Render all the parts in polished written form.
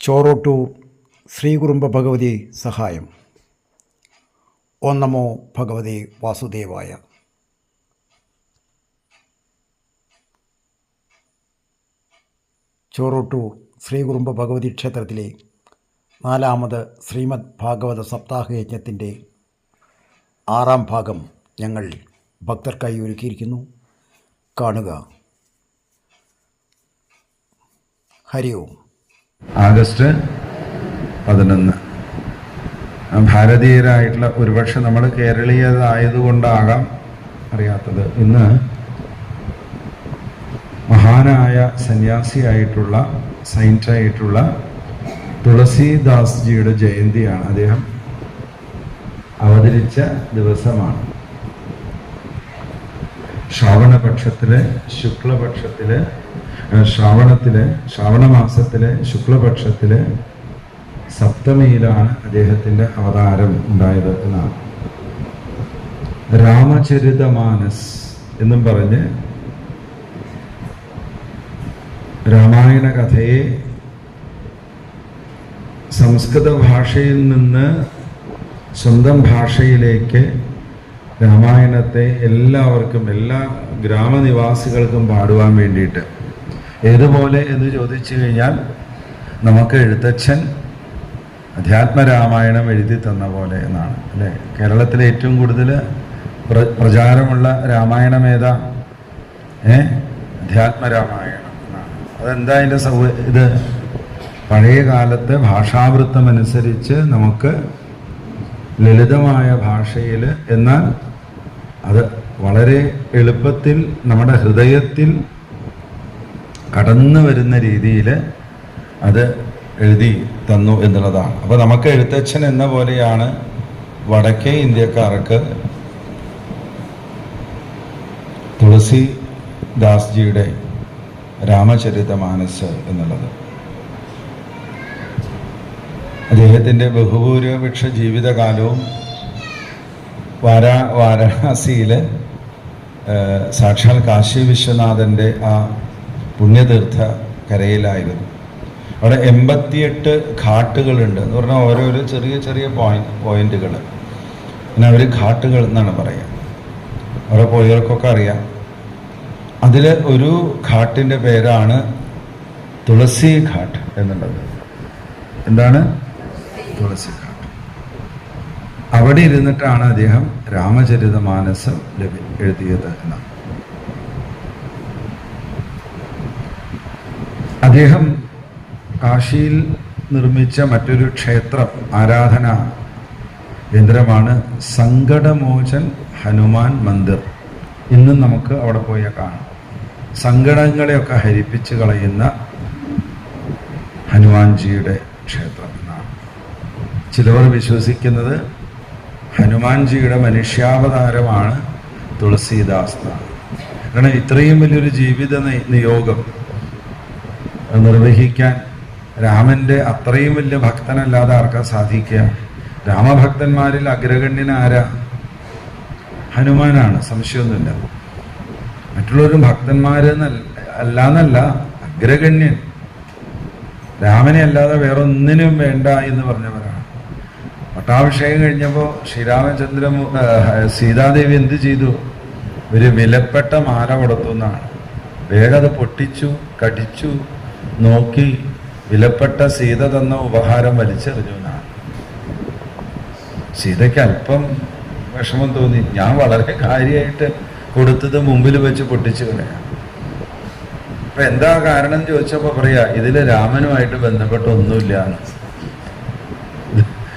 ചോറോട്ടൂർ ശ്രീകുറുമ്പ ഭഗവതി സഹായം. ഓം നമോ ഭഗവതി വാസുദേവായ. ചോറോട്ടൂർ ശ്രീകുറുമ്പ ഭഗവതി ക്ഷേത്രത്തിലെ 4ാമത് ശ്രീമദ് ഭാഗവത സപ്താഹയജ്ഞത്തിൻ്റെ 6ാം ഭാഗം ഞങ്ങൾ ഭക്തർക്കായി ഒരുക്കിയിരിക്കുന്നു. കാണുക. ഹരി ഓം. ആഗസ്റ്റ് 11. ഭാരതീയരായിട്ടുള്ള ഒരുപക്ഷെ നമ്മൾ കേരളീയരായതുകൊണ്ടാകാം അറിയാത്തത്, ഇന്ന് മഹാനായ സന്യാസിയായിട്ടുള്ള സൈന്റായിട്ടുള്ള തുളസീദാസ്ജിയുടെ ജയന്തിയാണ്. അദ്ദേഹം അവതരിച്ച ദിവസമാണ്. ശ്രാവണപക്ഷത്തിലെ ശുക്ലപക്ഷത്തിലെ ശ്രാവണമാസത്തിലെ ശുക്ലപക്ഷത്തിലെ സപ്തമിയിലാണ് അദ്ദേഹത്തിൻ്റെ അവതാരം ഉണ്ടായത് എന്നാണ്. രാമചരിതമാനസ് എന്നും പറഞ്ഞ് രാമായണ കഥയെ സംസ്കൃത ഭാഷയിൽ നിന്ന് സ്വന്തം ഭാഷയിലേക്ക് രാമായണത്തെ എല്ലാവർക്കും, എല്ലാ ഗ്രാമനിവാസികൾക്കും പാടുവാൻ വേണ്ടിയിട്ട്, ഏതുപോലെ എന്ന് ചോദിച്ചു കഴിഞ്ഞാൽ നമുക്ക് എഴുത്തച്ഛൻ അധ്യാത്മരാമായണം എഴുതി തന്ന പോലെ എന്നാണ് അല്ലേ. കേരളത്തിലെ ഏറ്റവും കൂടുതൽ പ്രചാരമുള്ള രാമായണം ഏതാ? അധ്യാത്മരാമായണം എന്നാണ്. അതെന്താ അതിൻ്റെ ഇത്? പഴയ കാലത്തെ ഭാഷാവൃത്തമനുസരിച്ച് നമുക്ക് ലളിതമായ ഭാഷയിൽ, എന്നാൽ അത് വളരെ എളുപ്പത്തിൽ നമ്മുടെ ഹൃദയത്തിൽ കടന്നു വരുന്ന രീതിയിൽ അത് എഴുതി തന്നു എന്നുള്ളതാണ്. അപ്പോൾ നമുക്ക് എഴുത്തച്ഛൻ എന്ന പോലെയാണ് വടക്കേ ഇന്ത്യക്കാർക്ക് തുളസീദാസ്ജിയുടെ രാമചരിതമാനസ് എന്നുള്ളത്. അദ്ദേഹത്തിൻ്റെ ബഹുഭൂരിപക്ഷ ജീവിതകാലവും വാരണാസിയിൽ സാക്ഷാൽ കാശി വിശ്വനാഥൻ്റെ ആ പുണ്യതീർത്ഥ കരയിലായിരുന്നു. അവിടെ 88 ഘാട്ടുകളുണ്ട് എന്ന് പറഞ്ഞാൽ ഓരോരോ ചെറിയ ചെറിയ പോയിന്റുകൾ. പിന്നെ അവർ ഘാട്ടുകൾ എന്നാണ് പറയുക. ഓരോ പോയവർക്കൊക്കെ അറിയാം. അതിൽ ഒരു ഘാട്ടിൻ്റെ പേരാണ് തുളസി ഘാട്ട് എന്നുള്ളത്. എന്താണ്? തുളസി ഘാട്ട്. അവിടെ ഇരുന്നിട്ടാണ് അദ്ദേഹം രാമചരിതമാനസം എഴുതിയത് എന്നാണ്. അദ്ദേഹം കാശിയിൽ നിർമ്മിച്ച മറ്റൊരു ക്ഷേത്രം, ആരാധന കേന്ദ്രമാണ് സങ്കടമോചൻ ഹനുമാൻ മന്ദിർ. ഇന്നും നമുക്ക് അവിടെ പോയാൽ കാണാം. സങ്കടങ്ങളെയൊക്കെ ഹരിപ്പിച്ച് കളയുന്ന ഹനുമാൻജിയുടെ ക്ഷേത്രം എന്നാണ്. ചിലവർ വിശ്വസിക്കുന്നത് ഹനുമാൻജിയുടെ മനുഷ്യാവതാരമാണ് തുളസീദാസ്. കാരണം ഇത്രയും വലിയൊരു ജീവിത നിയോഗം നിർവഹിക്കാൻ രാമൻ്റെ അത്രയും വലിയ ഭക്തനല്ലാതെ ആർക്കാ സാധിക്കുക? രാമഭക്തന്മാരിൽ അഗ്രഗണ്യനാരാ? ഹനുമാനാണ്, സംശയമൊന്നുമില്ല. മറ്റുള്ളവരും ഭക്തന്മാരെന്നല്ല, അഗ്രഗണ്യൻ. രാമനെ അല്ലാതെ വേറൊന്നിനും വേണ്ട എന്ന് പറഞ്ഞവരാണ്. പട്ടാഭിഷേകം കഴിഞ്ഞപ്പോൾ സീതാദേവി എന്ത് ചെയ്തു? ഒരു വിലപ്പെട്ട മാല കൊടുത്തു എന്നാണ്. വേഗം അത് പൊട്ടിച്ചു, കടിച്ചു, നോക്കി വിലപ്പെട്ട സീത തന്ന ഉപഹാരം വലിച്ചെറിഞ്ഞു എന്നാണ്. സീതയ്ക്ക് അല്പം വിഷമം തോന്നി. ഞാൻ വളരെ കാര്യമായിട്ട് കൊടുത്തത് മുമ്പിൽ വെച്ച് പൊട്ടിച്ചു കളയാം. അപ്പൊ എന്താ കാരണം ചോദിച്ചപ്പോ പറയാ, ഇതില് രാമനുമായിട്ട് ബന്ധപ്പെട്ട ഒന്നുമില്ല,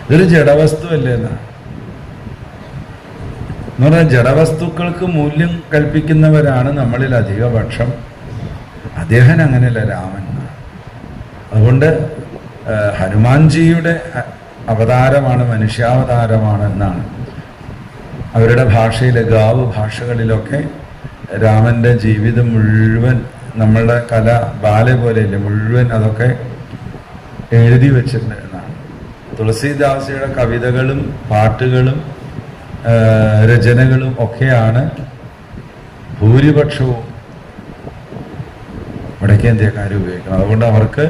ഇതൊരു ജഡവസ്തു അല്ലേ എന്നാണ്. എന്ന് പറഞ്ഞാൽ ജഡവസ്തുക്കൾക്ക് മൂല്യം കൽപ്പിക്കുന്നവരാണ് നമ്മളിൽ അധികപക്ഷം. അദ്ദേഹം അങ്ങനെയല്ല, രാമൻ. അതുകൊണ്ട് ഹനുമാൻജിയുടെ അവതാരമാണ്, മനുഷ്യാവതാരമാണ് എന്നാണ് അവരുടെ ഭാഷയിൽ. ഗാവ് ഭാഷകളിലൊക്കെ രാമൻ്റെ ജീവിതം മുഴുവൻ, നമ്മളുടെ കല ബാല പോലെയല്ലേ, മുഴുവൻ അതൊക്കെ എഴുതി വച്ചിട്ടുണ്ട് എന്നാണ്. തുളസീദാസിയുടെ കവിതകളും പാട്ടുകളും രചനകളും ഒക്കെയാണ് ഭൂരിപക്ഷവും വടക്കേ ഇന്ത്യക്കാർ ഉപയോഗിക്കുന്നത്. അതുകൊണ്ട് അവർക്ക്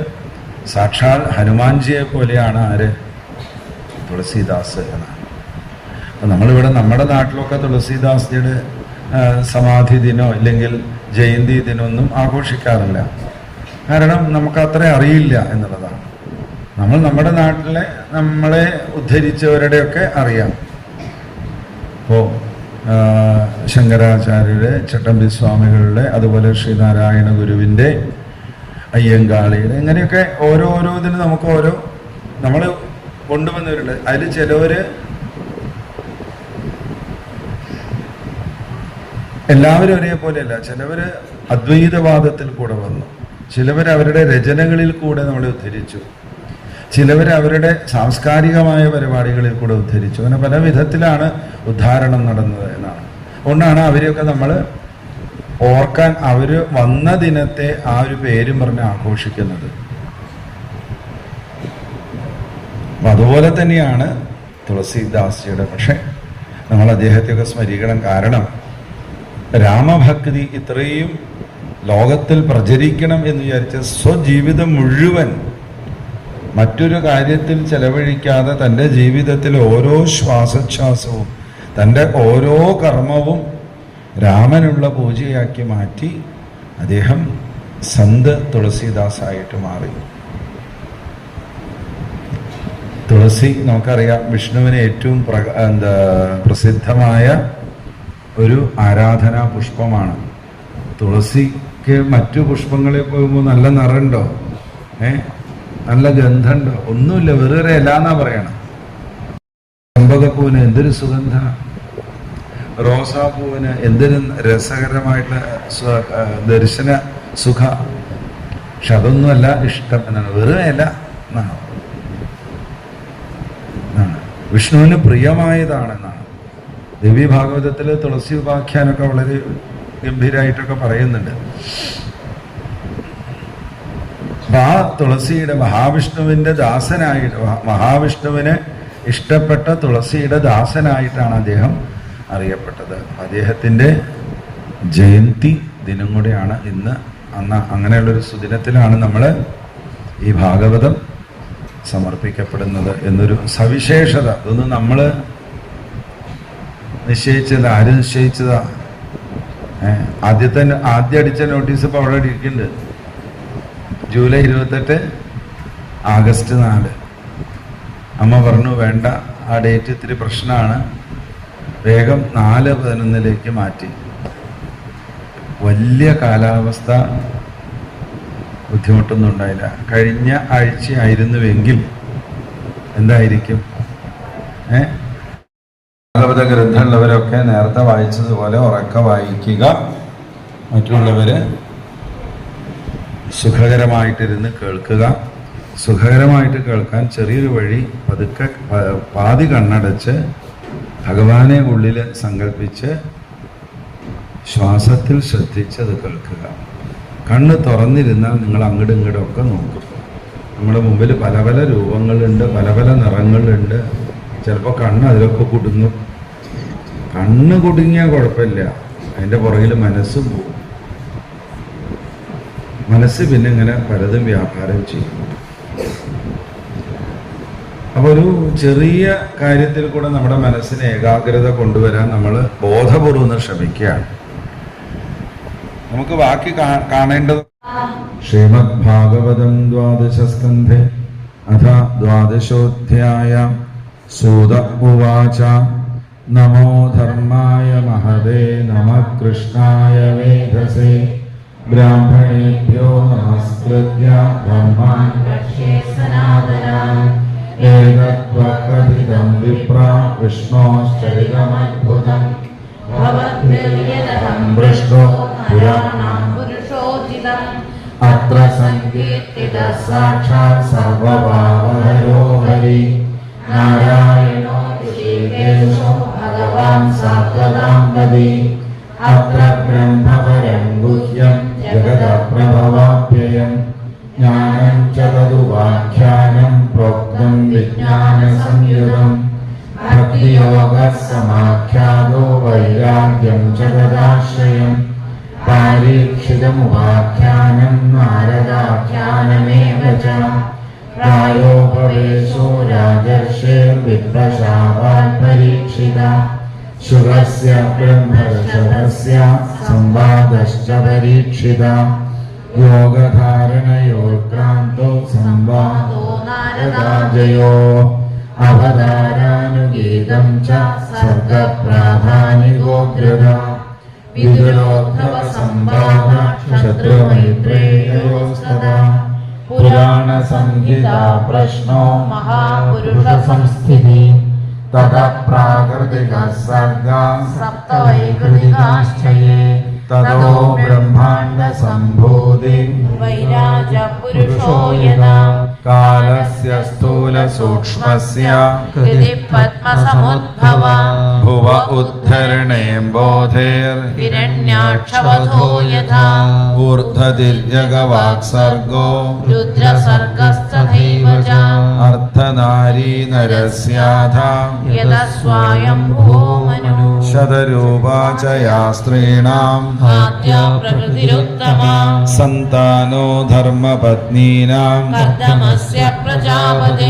സാക്ഷാൽ ഹനുമാൻജിയെ പോലെയാണ് ആര്? തുളസീദാസ് എന്നാണ്. അപ്പം നമ്മളിവിടെ നമ്മുടെ നാട്ടിലൊക്കെ തുളസീദാസ്ജിയുടെ സമാധി ദിനോ ഇല്ലെങ്കിൽ ജയന്തി ദിനമൊന്നും ആഘോഷിക്കാറില്ല. കാരണം നമുക്ക് അത്ര അറിയില്ല എന്നുള്ളതാണ്. നമ്മൾ നമ്മുടെ നാട്ടിലെ നമ്മളെ ഉദ്ധരിച്ചവരുടെയൊക്കെ അറിയാം. ഇപ്പോൾ ശങ്കരാചാര്യരുടെ, ചട്ടമ്പി സ്വാമികളുടെ, അതുപോലെ ശ്രീനാരായണ ഗുരുവിൻ്റെ, അയ്യങ്കാളിയുടെ, ഇങ്ങനെയൊക്കെ ഓരോരോതിന് നമുക്ക് ഓരോ നമ്മൾ കൊണ്ടുവന്നവരുണ്ട്. അതിൽ ചിലവർ എല്ലാവരും ഒരേപോലെയല്ല. ചിലവർ അദ്വൈതവാദത്തിൽ കൂടെ വന്നു, ചിലവർ അവരുടെ രചനകളിൽ കൂടെ നമ്മളെ ഉദ്ധരിച്ചു, ചിലവർ അവരുടെ സാംസ്കാരികമായ പരിപാടികളിൽ കൂടെ ഉദ്ധരിച്ചു. അങ്ങനെ പല വിധത്തിലാണ് ഉദ്ധാരണം നടന്നത് എന്നാണ്. അതുകൊണ്ടാണ് അവരെയൊക്കെ നമ്മൾ ഓർക്കാൻ, അവർ വന്ന ദിനത്തെ ആ ഒരു പേരും പറഞ്ഞ് ആഘോഷിക്കുന്നത്. അപ്പം അതുപോലെ തന്നെയാണ് തുളസീദാസ്ജിയുടെ. പക്ഷെ നമ്മൾ അദ്ദേഹത്തെയൊക്കെ സ്മരിക്കണം. കാരണം രാമഭക്തി ഇത്രയും ലോകത്തിൽ പ്രചരിക്കണം എന്ന് വിചാരിച്ച സ്വജീവിതം മുഴുവൻ മറ്റൊരു കാര്യത്തിൽ ചെലവഴിക്കാതെ തൻ്റെ ജീവിതത്തിൽ ഓരോ ശ്വാസോച്ഛ്വാസവും തൻ്റെ ഓരോ കർമ്മവും രാമനുള്ള പൂജയാക്കി മാറ്റി അദ്ദേഹം സന്ത് തുളസീദാസായിട്ട് മാറി. തുളസി നമുക്കറിയാം വിഷ്ണുവിന് ഏറ്റവും പ്രസിദ്ധമായ ഒരു ആരാധനാ പുഷ്പമാണ്. തുളസിക്ക് മറ്റു പുഷ്പങ്ങളിൽ പോകുമ്പോൾ നല്ല നിറമുണ്ടോ? നല്ല ഗന്ധമുണ്ടോ? ഒന്നുമില്ല, വെറുതെ ഇല എന്നാ പറയണം. ചമ്പകപ്പൂവിന് എന്തൊരു സുഗന്ധ, റോസാപ്പൂവിന് എന്തൊരു രസകരമായിട്ടുള്ള ദർശന സുഖ. പക്ഷെ അതൊന്നുമല്ല ഇഷ്ടം എന്നാണ്, വെറുതെ ഇല എന്നാണ്. വിഷ്ണുവിന് പ്രിയമായതാണെന്നാണ്. ദേവി ഭാഗവതത്തിൽ തുളസി ഉപാഖ്യാനൊക്കെ വളരെ ഗംഭീരമായിട്ടൊക്കെ പറയുന്നുണ്ട്. അപ്പൊ ആ തുളസിയുടെ മഹാവിഷ്ണുവിന്റെ ദാസനായിട്ട്, മഹാവിഷ്ണുവിന് ഇഷ്ടപ്പെട്ട തുളസിയുടെ ദാസനായിട്ടാണ് അദ്ദേഹം അറിയപ്പെട്ടത്. അദ്ദേഹത്തിൻ്റെ ജയന്തി ദിനം കൂടെയാണ് ഇന്ന്. അങ്ങനെയുള്ളൊരു സുദിനത്തിലാണ് നമ്മൾ ഈ ഭാഗവതം സമർപ്പിക്കപ്പെടുന്നത് എന്നൊരു സവിശേഷത. ഇതൊന്നും നമ്മൾ നിശ്ചയിച്ചത്, ആര് നിശ്ചയിച്ചതാ? ആദ്യം അടിച്ച നോട്ടീസ് ഇപ്പോൾ അവിടെ ഇരിക്കുന്നുണ്ട്. July 28, August 4. അമ്മ പറഞ്ഞു വേണ്ട, ആ ഡേറ്റ് ഇത്തിരി പ്രശ്നമാണ്, വേഗം 4/11 മാറ്റി. വലിയ കാലാവസ്ഥ ബുദ്ധിമുട്ടൊന്നും ഉണ്ടായില്ല. കഴിഞ്ഞ ആഴ്ചയായിരുന്നുവെങ്കിൽ എന്തായിരിക്കും? ഭാഗവത ഗ്രന്ഥമുള്ളവരൊക്കെ നേരത്തെ വായിച്ചതുപോലെ ഉറക്കെ വായിക്കുക, മറ്റുള്ളവർ സുഖകരമായിട്ടിരുന്ന് കേൾക്കുക. സുഖകരമായിട്ട് കേൾക്കാൻ ചെറിയൊരു വഴി, പതുക്കെ പാതി കണ്ണടച്ച് ഭഗവാനെ ഉള്ളിൽ സങ്കല്പിച്ച് ശ്വാസത്തിൽ ശ്രദ്ധിച്ചത് കേൾക്കുക. കണ്ണ് തുറന്നിരുന്നാൽ നിങ്ങൾ അങ്ങോട്ടും ഇങ്ങോട്ടും ഒക്കെ നോക്കും. നമ്മുടെ മുമ്പിൽ പല പല രൂപങ്ങളുണ്ട്, പല പല നിറങ്ങളുണ്ട്. ചിലപ്പോൾ കണ്ണ് അതിലൊക്കെ കുടുങ്ങും. കണ്ണ് കുടുങ്ങിയാൽ കുഴപ്പമില്ല, അതിൻ്റെ പുറകിൽ മനസ്സും പോകും. മനസ്സ് പിന്നെ ഇങ്ങനെ പലതും വ്യാപാരം ചെയ്യും. അപ്പോൾ ഒരു ചെറിയ കാര്യത്തിൽ കൂടെ നമ്മുടെ മനസ്സിന് ഏകാഗ്രത കൊണ്ടുവരാൻ നമ്മൾ ബോധപൂർവ്വം ശ്രമിക്കുകയാണ്. നമുക്ക് ബാക്കി കാണേണ്ടത് ശ്രീമദ് ഭാഗവതം 12 സ്കന്ധേ അഥ 12ഓധ്യായ. സൂത ഉവാച നമോ ധർമായ മഹതേ നമഃ കൃഷ്ണായ വേധസേ ബ്രാഹ്മണേഭ്യോ നമസ്കൃത്യ ബ്രഹ്മാൻ വക്ഷ്യേ സനാതനാൻ ഏതത്വകഥിതം വിപ്രാ വിഷ്ണോശ്ചരിതമദ്ഭുതം ഭവദ്ഭിർയദഹം പൃഷ്ടോ പുരാണം പുരുഷോചിതം അത്ര സങ്കീർത്തിതഃ സാക്ഷാത് സർവഭാവഹരോ ഹരി നാരായണോ ഋഷികേശോ ഭഗവാൻ സാത്വതാം വദി അത്ര ബ്രഹ്മപരം ഗുഹ്യം ജഗദപ്രഭവാപ്യയം ജ്ഞാനം ച തദുപാഖ്യാനം പ്രോക്തം വിജ്ഞാനസംയുതം ഭക്തിയോഗസമാഖ്യാതോ വൈരാഗ്യം ച തദാശ്രയം പാരീക്ഷി परीक्षितमुपाख्यानं नारदाख्यानमेव च प्रायोपवेशो राजर्षिर्विप्रशापात् परीक्षिता शुगस्य ब्रह्मर्षभस्य संवादश्च परीक्षिता योगधारणयोर्क्रान्तो संवादो नारदाजयो अवतारानुगीतं च सर्गप्राधानिकोऽग्रदा विदुरोद्धवसंवाद शत्रुमैत्रेयोस्तदा पुराणसंहिता प्रश्नो महापुरुषसंस्थितिः ततः प्राकृतिकः सर्गः सप्तवैकृतिकाश्च ये ततो ब्रह्माण्डसम्भूतिः वैराजपुरुषो यदा कालस्य स्थूलसूक्ष्मस्य कृतिपद्मसमुद्भवा भुव उद्धरणेम्बोधेर्हिरण्याक्षवधो यथा ऊर्ध्वतिर्यगवाक्सर्गो रुद्रसर्गस्तथैव च अर्धनारी नरस्याधा यदस्वायम्भुवो मनु शतरूपा च या स्त्रीणाम् आद्या प्रकृतिरुत्तमा सन्तानो धर्मपत्नीनाम् कर्दमस्य प्रजापते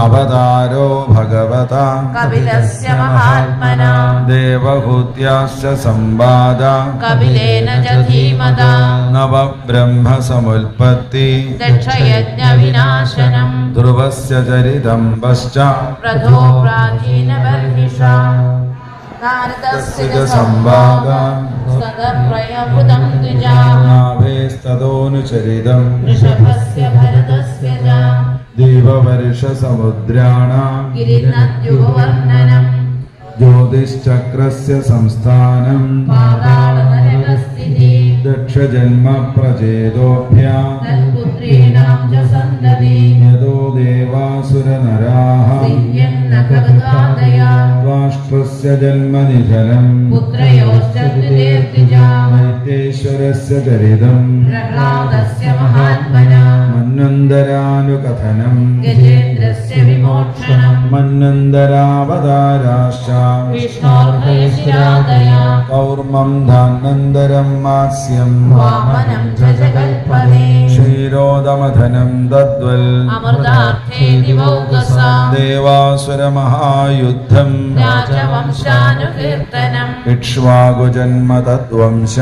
अवतारो भगवता कपिलस्य महात्मना देवहूत्याश्च संवादा कपिलेन च धीमता नवब्रह्मसमुत्पत्ति दक्षयज्ञविनाशनम् ध्रुवस्य चरितं पश्चात् प्रथो प्राचीनबर्हिषा नारदस्य च संवादा सदप्रयभृतं द्विजा नाभेस्तदोनुचरितं वृषभस्य भरतस्य च देववर्षसमुद्राणां गिरिनद्युगवर्णनम् ज्योतिश्चक्रस्य संस्थानं पातालनरकस्थितिः दक्षजन्म प्रचेदोभ्यां तत्पुत्रीणां च सन्तति यतो देवासुरनराः दिव्यन्नखगदादया त्वाष्ट्रस्य जन्मनिधनं पुत्रयोश्च द्वितीर्तिजा मैतेश्वरस्य चरितं प्रह्लादस्य महात्मना मन्वन्तरानुकथनं गजेन्द्रस्य विमोक्षणं मन्वन्तरावताराश्च विष्णोर्भयशिरादया कौर्मं धान्वन्तरं मास्यं वामनं च जगत्पदे क्षीरोदमथनं दद्वल् अमृतार्थे दिवौकसा देवासुरमहायुद्धं राजवंशानुकीर्तनम् इक्ष्वाकुजन्म तद्वंश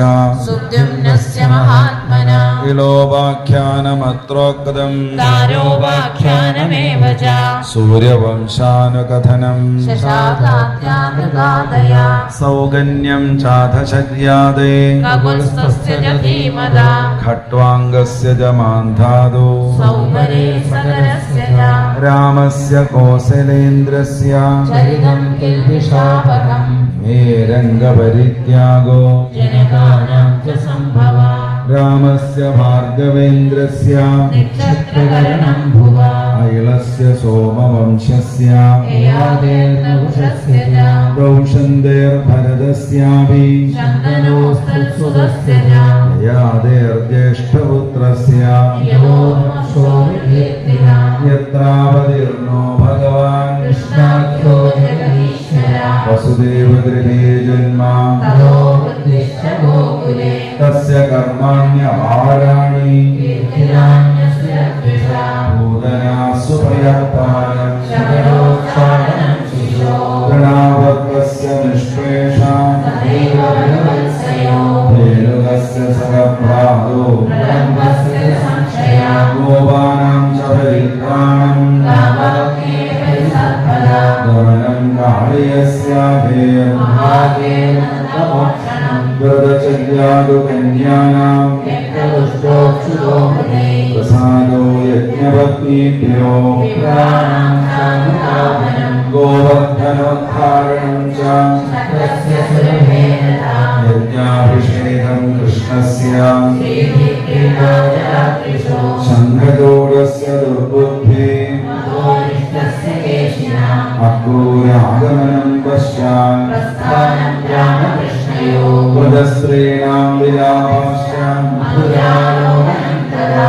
सुद्युम्नस्य महात्मना इलोपाख्यानमत्रोक्तं दारोपाख्यानमेव च सूर्यवंशानुकथनं शशाकाद्यानुगादया सौगन्यं चाधशर्यादे ककुत्स्थस्य च धीमदा खट्वाङ्गस्य च मान्धादो सौमरे सकरस्य च रामस्य कौसलेन्द्रस्य चरितं किल्बिषापकम् मेरङ्गपरित्यागो जनकानां च सम्भवा रामस्य भार्गवेन्द्रस्य नक्षत्रकरणं भुवा ऐलस्य सोमवंशस्य ययादेर्नहुषस्य च दौशन्देर्भरतस्यापि शन्तनोस्तत्सुतस्य च ययादेर्ज्येष्ठपुत्रस्य ययोर्मशोभिर्कीर्तिना यत्रावतीर्णो भगवान् कृष्णाख्यो जगदीश्वरः वसुदेवगृहे जन्म ततोऽवतिष्ठ गोकुले तस्य कर्माण्यपाराणि कीर्तिनान्यस्य द्विषा भूतना सुप्रयत्तानं शरणोच्चारणं शिशो तृणावर्तस्य निष्पेषा तथैव भगवत्सयो धेनुकस्य सकभ्रातो प्रलम्बस्य संशया गोपानां च परित्राणं कामभक्ते परिसर्पदा गमनं काळीयस्याभेर् महादेवनन्दमोक्षणम् व्रतचर्यादुकन्यानां यज्ञदुष्टोऽच्युतो मुने प्रसादो यज्ञपत्नीभ्यो विप्राणां सानुदावनं गोवर्धनोद्धारणं च शक्रस्य सुरभेन यज्ञाभिषेकं कृष्णस्य श्रीभिक्रीडाजरात्रिषु शङ्खचूडस्य दुर्बुद्धिः मधोरिष्टस्य केशिनाम् अक्रूरागमनं पश्चात् प्रस्थानं रामकृष्णयो वदस्त्रीणां विलापाश्च मधुरारोहणं तदा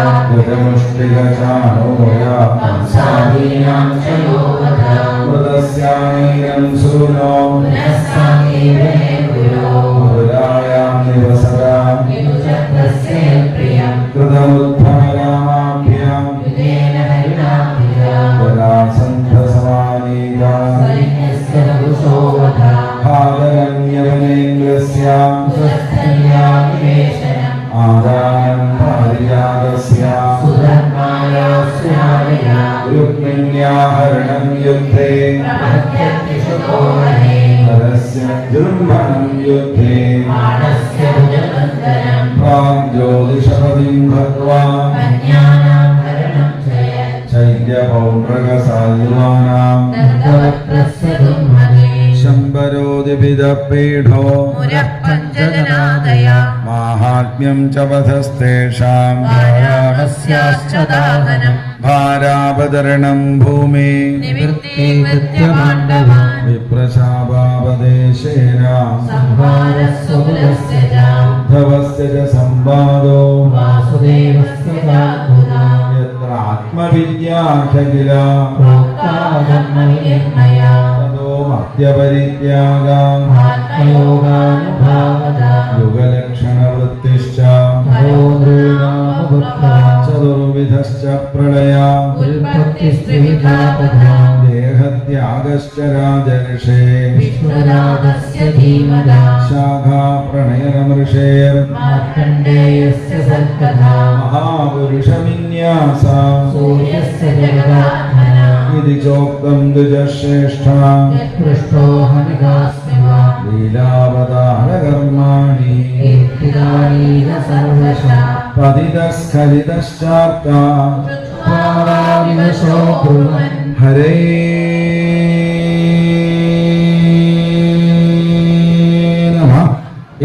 गतमुष्टिगचाणोया कंसादीनां च यो वदा वदस्यामीनं सूनो पुनः सामीरे गुरो मधुरायां निवसदा कृतमुद्धारामाभ्यां वरासन्धसमानीका हादरण्यवनेन्द्रस्यां आदानं पारिजातस्यां रुक्मिण्याहरणं युद्धे हरस्य जृम्भणं युद्धे प्राग्ज्योतिषपतिं भगवान् चैत्यपौण्ड्रकसायुवानां शम्बरोदिभिदपीढो माहात्म्यं च वधस्तेषां भारावतरणं भूमि विप्रशापापदेशेन उद्धवस्य च संवादो यत्र आत्मविद्याखिल ततो मध्यपरित्यागा युगलक्षणवृत्तिश्च चतुर्विधश्च प्रलया देहत्यागश्च राजर्षे शाखा प्रणयनमृषेर् महापुरुषविन्यासा इति चोक्तं द्विजश्रेष्ठा लीलावतारकर्माणि पतितस्खलितश्चार्ता हरे नमः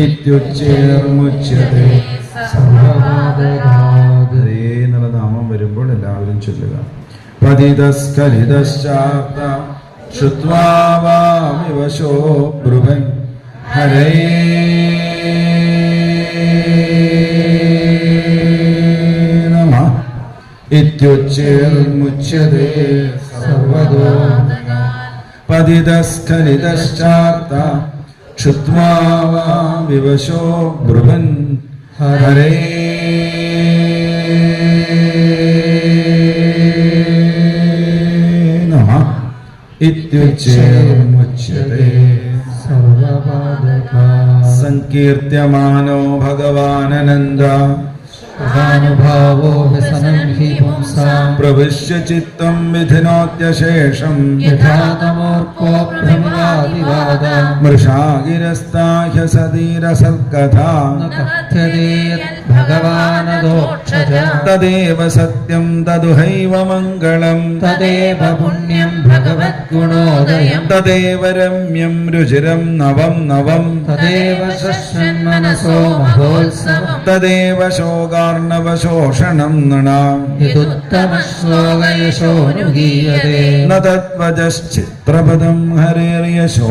इत्युच्चैर्मुच्यते ഹരേ എന്നുള്ള നാമം വരുമ്പോൾ എല്ലാവരും ചൊല്ലുക. പതിതസ്ഖലിതശ്ചാർത്ത ശ്രുത്വാ വാ വിവശോ ബ്രുവൻ ഹരേ നമഃ ഇത്യുച്ചൈർമുച്യതേ സർവദോ പതിതസ്ഖലിതശ്ചാർത്ത ശ്രുത്വാ വാ വിവശോ ബ്രുവൻ ഹരേ നമഃ ഇത്യുച്ചൈർമുച്യതേ സർവപാദകാ സങ്കീർത്യമാനോ ഭഗവാനനന്ദ അനുഭാവോ വ്യസനം ഹി പുംസാം പ്രവിശ്യ ചിത്തം വിധിനോത്യശേഷം യഥാതമോർക്കോ ഭ്രമവാദിവാദ മൃഷാഗിരസ്താഹ്യസതീരസൽക്കഥാ ന കഥ്യതേ യത് ഭഗവാനദോക്ഷജ തദേവ സത്യം തദുഹൈവ മംഗളം തദേവ പുണ്യം ഭഗവദ്ഗുണോദയം തദേവ രമ്യം രുചിരം നവം നവം തദേവ ശശ്വന്മനസോ മഹോത്സവം തദേവ ശോകാർണവശോഷണം നൃണാം യദുത്തമശ്ലോകയശോനുഗീയതേ ന തദ്വജശ്ചിത്രപദം ഹരേർയശോ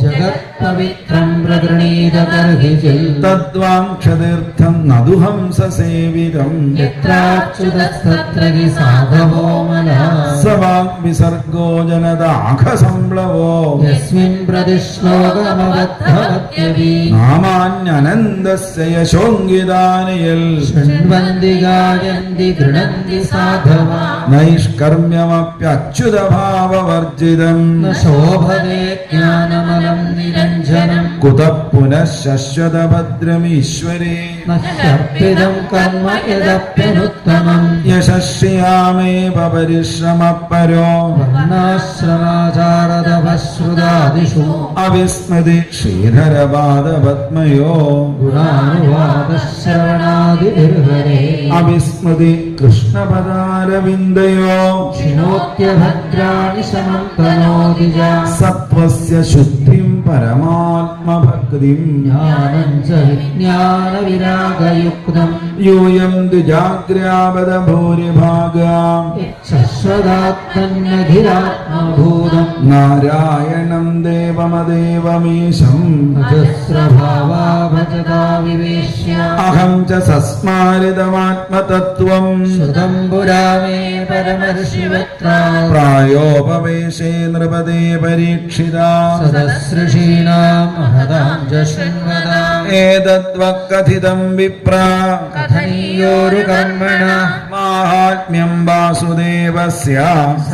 ജഗത്പവിത്രം പ്രഗൃണീത തർഹിജിൽ തദ്വാങ്ക്ഷതീർത്ഥം നദുഹംസസേവിതം യത്രാച്യുതസ്തത്ര ഹി സാധവോ മലാ സ വാഗ്വിസർഗോ ജനദാഘസംപ്ലവോ യസ്മിൻ പ്രതിശ്ലോകമവദ്ധവത്യവി നാമാന്യനന്ദസ്യ യശോങ്കിതാനിയൽ ശൃണ്വന്തി ഗായന്തി ഗൃണന്തി സാധവാ നൈഷ്കർമ്മ്യമപ്യച്യുതഭാവവർജിതം ന ശോഭതേ ജ്ഞാനമലം നിരഞ്ജനം കുതഃ പുനഃ ശശ്വതഭദ്രമീശ്വരേ ന ഹ്യർപ്പിതം കർമ്മ യദപ്യനുത്തമം യശസ്യാമേവ പരിശ്രമപരോ വർണ്ണാശ്രമാചാരതപശ്രുതാദിഷു അവിസ്മൃതി ശ്രീധരപാദപത്മയോ ഗുണാനുവാദശ്രവണാദിർഹരേ അവിസ്മൃതി കൃഷ്ണപദാരവിന്ദയോ ശിനോത്യഭദ്രാണി സമം തനോദിജ സത്വസ്യ ശുദ്ധിം പരമാത്മഭക്തിം ജ്ഞാനം ച വിജ്ഞാനവിരാഗയുക്തം യൂയം ദ്വിജാഗ്രാപദ ഭൂരിഭാഗാം ശശ്വതാത്മന്യധിരാത്മഭൂതം നാരായണം ദേവമദേവമീശം അജസ്രഭാവാ ഭജതാ വിവേശ്യ അഹം ച സസ്മാരിതമാത്മതത്വം ശ്രുതം പുരാമേ പരമർഷിവത്രാ പ്രായോപവേശേ നൃപദേ പരീക്ഷിത സദസൃഷീണാം महदां च शृण्वताम् एतद्वक्कथितं विप्रा कथनीयोरु कर्मणा माहात्म्यं वासुदेवस्य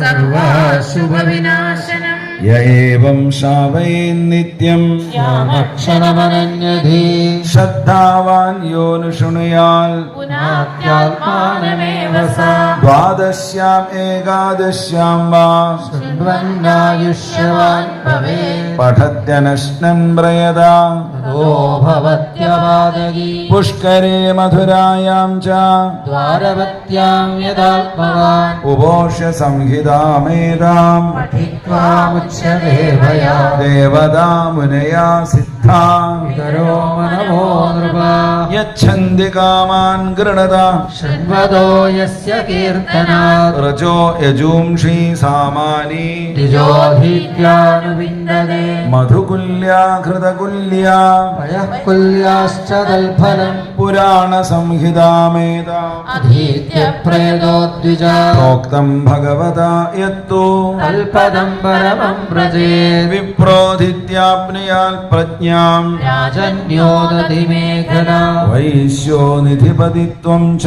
सर्वाशुभविनाशनम् य एवं श्रावयेन्नित्यं यामक्षणमनन्यधि श्रद्धावान् यो नु शृणुयात् पुनात्यात्मानमेव सा द्वादश्याम् एकादश्यां वा शृण्वन्नायुष्यवान् भवेत् पठत्यनश्नन् प्रयदा ततो भवत्यवादगी पुष्करे मधुरायां च द्वारवत्यां यदात्मवान् उपोष्य संहितामेताम् पठित्वामुच्यते भया देवता मुनया सिद्धा वितरो मनवो नृपा यच्छन्ति कामान् गृणता शृण्वतो यस्य कीर्तनात् रजो यजूंषि सामानि द्विजोऽधीत्यानुविन्दते मधुकुल्या घृतकुल्या पयः कुल्याश्च तल्फलम् पुराणसंहितामेता अधीत्य प्रेतो द्विजा प्रोक्तं भगवता यत्तु तल्पदम् परमम् व्रजेत् विप्रोधित्याप्नुयात् प्रज्ञाम् राजन्योदति मेघना वैश्यो निधिपतित्वं च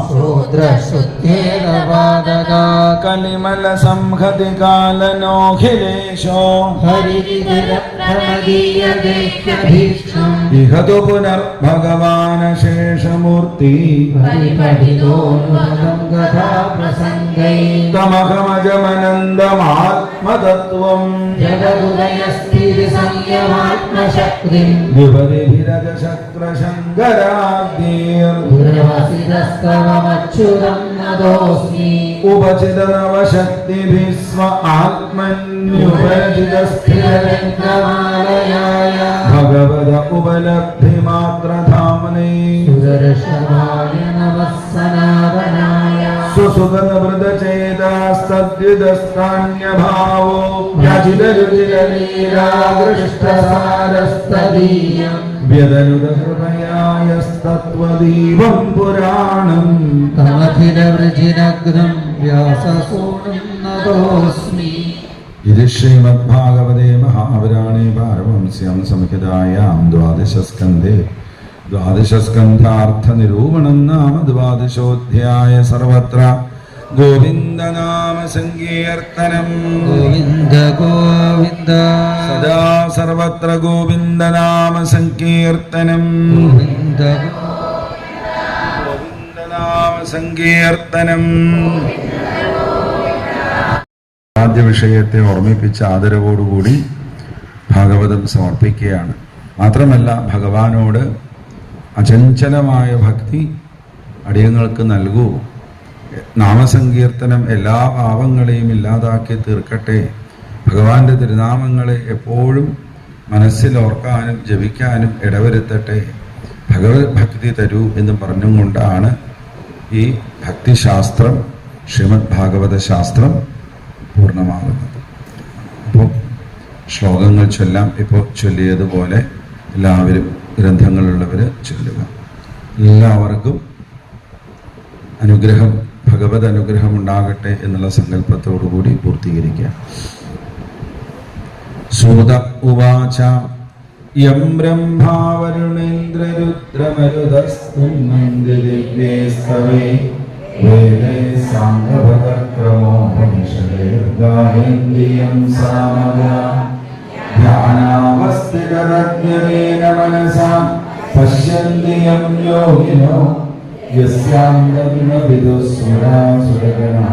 शूद्रशुद्धेरवादका कलिमलसंहति कालनोऽखिलेशो हरिगिरिरत्नमदीयदेह्यभीष्णम् इह तु पुनर्भगवान् शेषमूर्ति परिपठितोऽनुपदम् कथा प्रसङ्गै तमहमजमनन्दमात्मतत्त्वम् जगदुदयस्थितिसंयमात्मशक्तिम् विपरिभिरजशक्रशङ्कराद्यैर् गुरवसितस्तवमच्युतम् नतोऽस्मि उपचितनवशक्तिभिः स्व आत्मन्युपचितस्थिरलिङ्गमालयाय भगवद उपलब्धिमात्रधाम्ने सुदर्शनाय नमः सनातनाय सुसुगनवृतचेतास्तद्विदस्तान्यभावो याचिदरुचिरलीलादृष्टसारस्तदीयम् व्यदनुदहृदयायस्तत्त्वदीवं पुराणम् तमखिलवृजिनग्नम् व्याससूनुम् नतोऽस्मि इति श्रीमद्भागवते महापुराणे पारमहंस्यां संहितायां द्वादशस्कन्धे द्वादशस्कन्धार्थनिरूपणं नाम द्वादशोऽध्याय सर्वत्र गोविन्दनाम सङ्कीर्तनम् गोविन्द गोविन्द सदा सर्वत्र गोविन्दनाम सङ्कीर्तनम् गोविन्द गोविन्दनाम सङ्कीर्तनम् ആദ്യ വിഷയത്തെ ഓർമ്മിപ്പിച്ച ആദരവോടുകൂടി ഭാഗവതം സമർപ്പിക്കുകയാണ്. മാത്രമല്ല ഭഗവാനോട് അചഞ്ചലമായ ഭക്തി അടിയങ്ങൾക്ക് നൽകൂ. നാമസങ്കീർത്തനം എല്ലാ പാപങ്ങളെയും ഇല്ലാതാക്കി തീർക്കട്ടെ. ഭഗവാന്റെ തിരുനാമങ്ങളെ എപ്പോഴും മനസ്സിൽ ഓർക്കാനും ജപിക്കാനും ഇടവരുത്തട്ടെ. ഭഗവത് ഭക്തി തരൂ എന്ന് പറഞ്ഞും കൊണ്ടാണ് ഈ ഭക്തിശാസ്ത്രം ശ്രീമദ് ഭാഗവത ശാസ്ത്രം പൂർണ്ണമാകുന്നത്. അപ്പോൾ ശ്ലോകങ്ങൾ ചൊല്ലാം. ഇപ്പോൾ ചൊല്ലിയതുപോലെ എല്ലാവരും ഗ്രന്ഥങ്ങളുള്ളവർ ചൊല്ലുക. എല്ലാവർക്കും അനുഗ്രഹം, ഭഗവത് അനുഗ്രഹം ഉണ്ടാകട്ടെ എന്നുള്ള സങ്കല്പത്തോടു കൂടി പൂർത്തീകരിക്കുക. സൂത ഉവാച യം ബ്രഹ്മാവരുണേന്ദ്രരുദ്രമരുതസ്തുന്നന്തി ദിവ്യേ സ്തവേ വേദേ സാംഗഭദ്രമോപനിഷദേർഗായന്തി യം സാമഗാ ധ്യാനാവസ്ഥിതരജ്ഞേന മനസാ പശ്യന്തി യം യോഗിനോ യസ്യാം ന വിദുസുരാസുരഗണഃ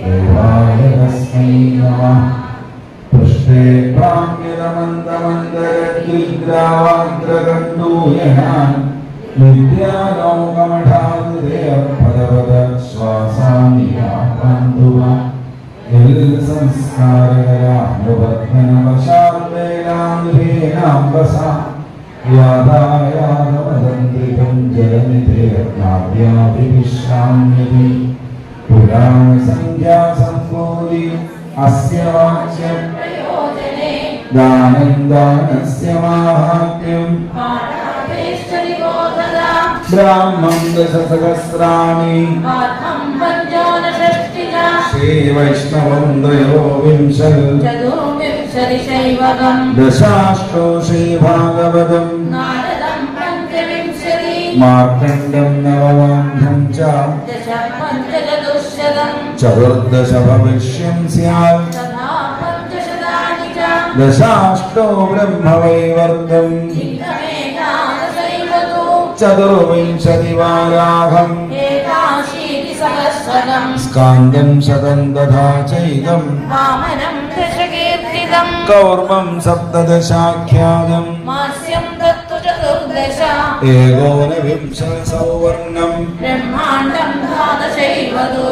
ദേവായ തസ്മൈ നമഃ. പൃഷ്ഠേ പ്രാമ്യതമന്ദമന്ദരഗ്രാവാഗ്രകണ്ടൂയനാൻ വിദ്യാലോകമഠാതിരേയപദവദ ശ്വാസാനിയാപന്തുവാൻ യൽസംസ്കാരകരാനുബദ്ധനവശാർവേലാംബേനാംബസാ യാദായാദവദന്തികം ജലനിധേർനാദ്യാഭിവിശ്രാമ്യതി പുരാണസംഖ്യാസംഭൂതി അസ്യ വാച്യം ദാനന്ദാനസ്യ മാഹാത്മ്യം ബ്രാഹ്മം ദശസഹസ്രാണി ശ്രീവൈഷ്ണവം ത്രയോവിംശൽ पञ्चविंशति शैवकम् दशाष्टो श्रीभागवतम् नारदं पञ्चविंशति मार्कण्डं नवमान्धं च दश पञ्चचतुश्शतम् चतुर्दश भविष्यं स्यात् तथा पञ्चशतानि च दशाष्टो ब्रह्मवैवर्तम् लिङ्गमेकादशैवतु चतुर्विंशतिवाराहम् एकाशीतिसहस्रकम् स्कान्दं शतं तथा चैकम् वामनं दशकीर्तितम् कौर्मं सप्तदशाख्यातम् मास्यं दत्तु चतुर्दश एकोनविंशतिसौवर्णम् ब्रह्माण्डं द्वादशैवतु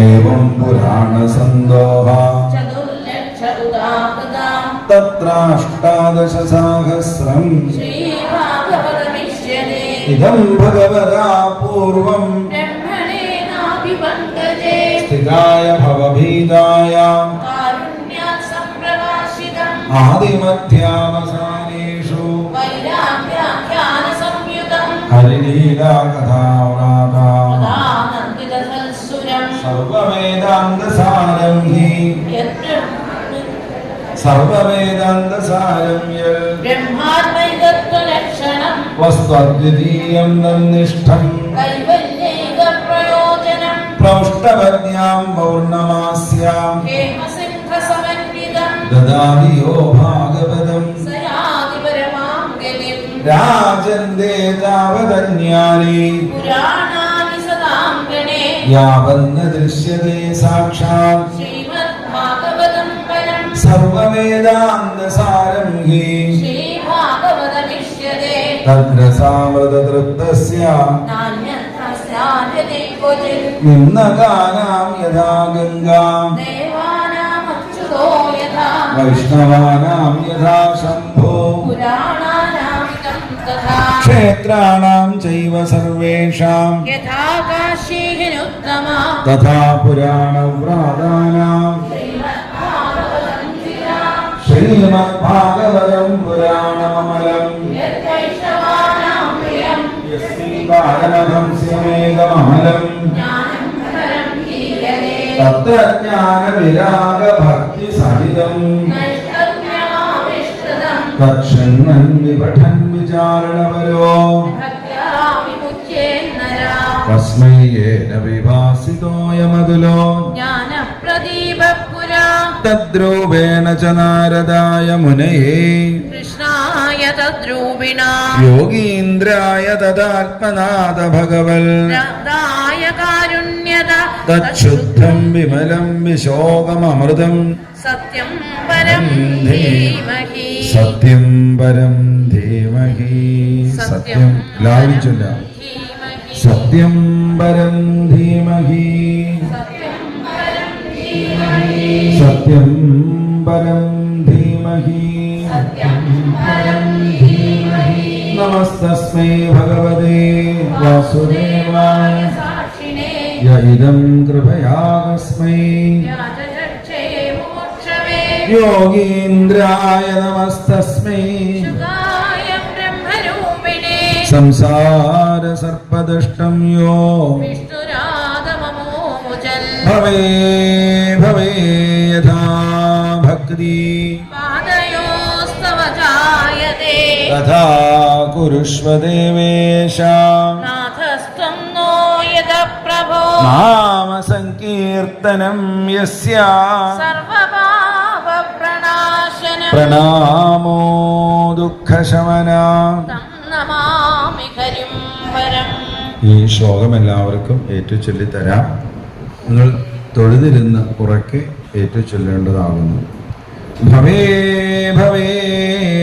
एवं पुराणसन्दोहा चतुर्लक्षुदाकृता तत्राष्टादशसाहस्रम् श्रीभागवतमिष्यते इदं भगवता पूर्वम् ब्रह्मणेनाभिपङ्कजे स्थिताय भवभीताय कारुण्यात् सम्प्रकाशितम् आदिमध्यावसानेषु वैराग्याख्यानसंयुतम् हरिलीलाकथाव्राता तदानन्दितसत्सुरम् सर्ववेदान्तसारं हि सर्ववेदान्तसारं यत् ब्रह्मात्मैकत्वलक्षणम् वस्त्वद्वितीयं तन्निष्ठम् कैवल्यैकप्रयोजनम् प्रौष्टवद्यां पौर्णमास्यां हेमसिंहसमन्वितम् ददाति यो भागवतम् स याति परमां गतिम् राजन्ते तावदन्यानि पुराणानि सदां गणे यावन्न दृश्यते साक्षात् श्रीमद्भागवतं परम् सर्ववेदान्तसारं हि श्रीभागवतमिष्यते तत्र सामृततृप्तस्य नान्यत्र स्याद्यते क्वचित् निम्नकानां यथा गङ्गा देवानामच्युतो यथा वैष्णवानां यथा शम्भो पुराणानामिदं तथा क्षेत्राणां चैव सर्वेषां यथा काशी हिनुत्तमा तथा पुराणव्रातानां श्रीमद्भागवतं पुराणममलम् यद्वैष्णवानां प्रियं यस्मिन्पारमहंस्यमेकममलम् ज्ञानं परं हीयते तत्र ज्ञानविरागभक्तिसहितम् नैष्कर्म्यमाविष्कृतं तच्छृण्वन् विपठन् विचारणपरो भक्त्या विमुच्येन्नरा तस्मै येन विभासितोऽयमतुलो ज्ञानप्रदीपपुरा तद्रूपेण च नारदाय मुनये कृष्णाय तद्रूपिणा योगीन्द्राय तदात्मनाथ भगवल् दाय कारुण्यत तच्छुद्धं विमलं विशोकममृतम् सत्यं परं धीमहि സത്യം പരം ധീമഹി സത്യം എല്ലാവരും ചൊല്ലാം धीमहि സത്യം പരം ധീമഹി सत्यं परं धीमहि സത്യം പരം ധീമഹി നമസ്തസ്മൈ ഭഗവതേ വാസുദേവായ साक्षिणे യ ഇദം കൃപയാസ്മൈ व्याजचक्षे मोक्षवे യോഗീന്ദ്രായ നമസ്തസ്മൈ शुकाय ब्रह्मरूपिणे സംസാര സർപ്പദഷ്ടം യോ विष्णुराधममोमुचल् ഭവേ ഭവേ യഥാ ഭക്തി पादयोस्तव जायते തഥാ കുരുഷ്വ ദേവേശ नाथस्त्वं नो यद प्रभो നാമ സങ്കീർത്തനം യസ്യ सर्वपापप्रणाशनं പ്രണാമോ ദുഃഖശമന. तं नमामि हरिं परम् ഈ ശ്ലോകം എല്ലാവർക്കും ഏറ്റുചൊല്ലിത്തരാം. നിങ്ങൾ തൊഴുതിരുന്ന് ഉറക്കെ ഏറ്റുചൊല്ലേണ്ടതാകുന്നു. ഭവേ ഭവേ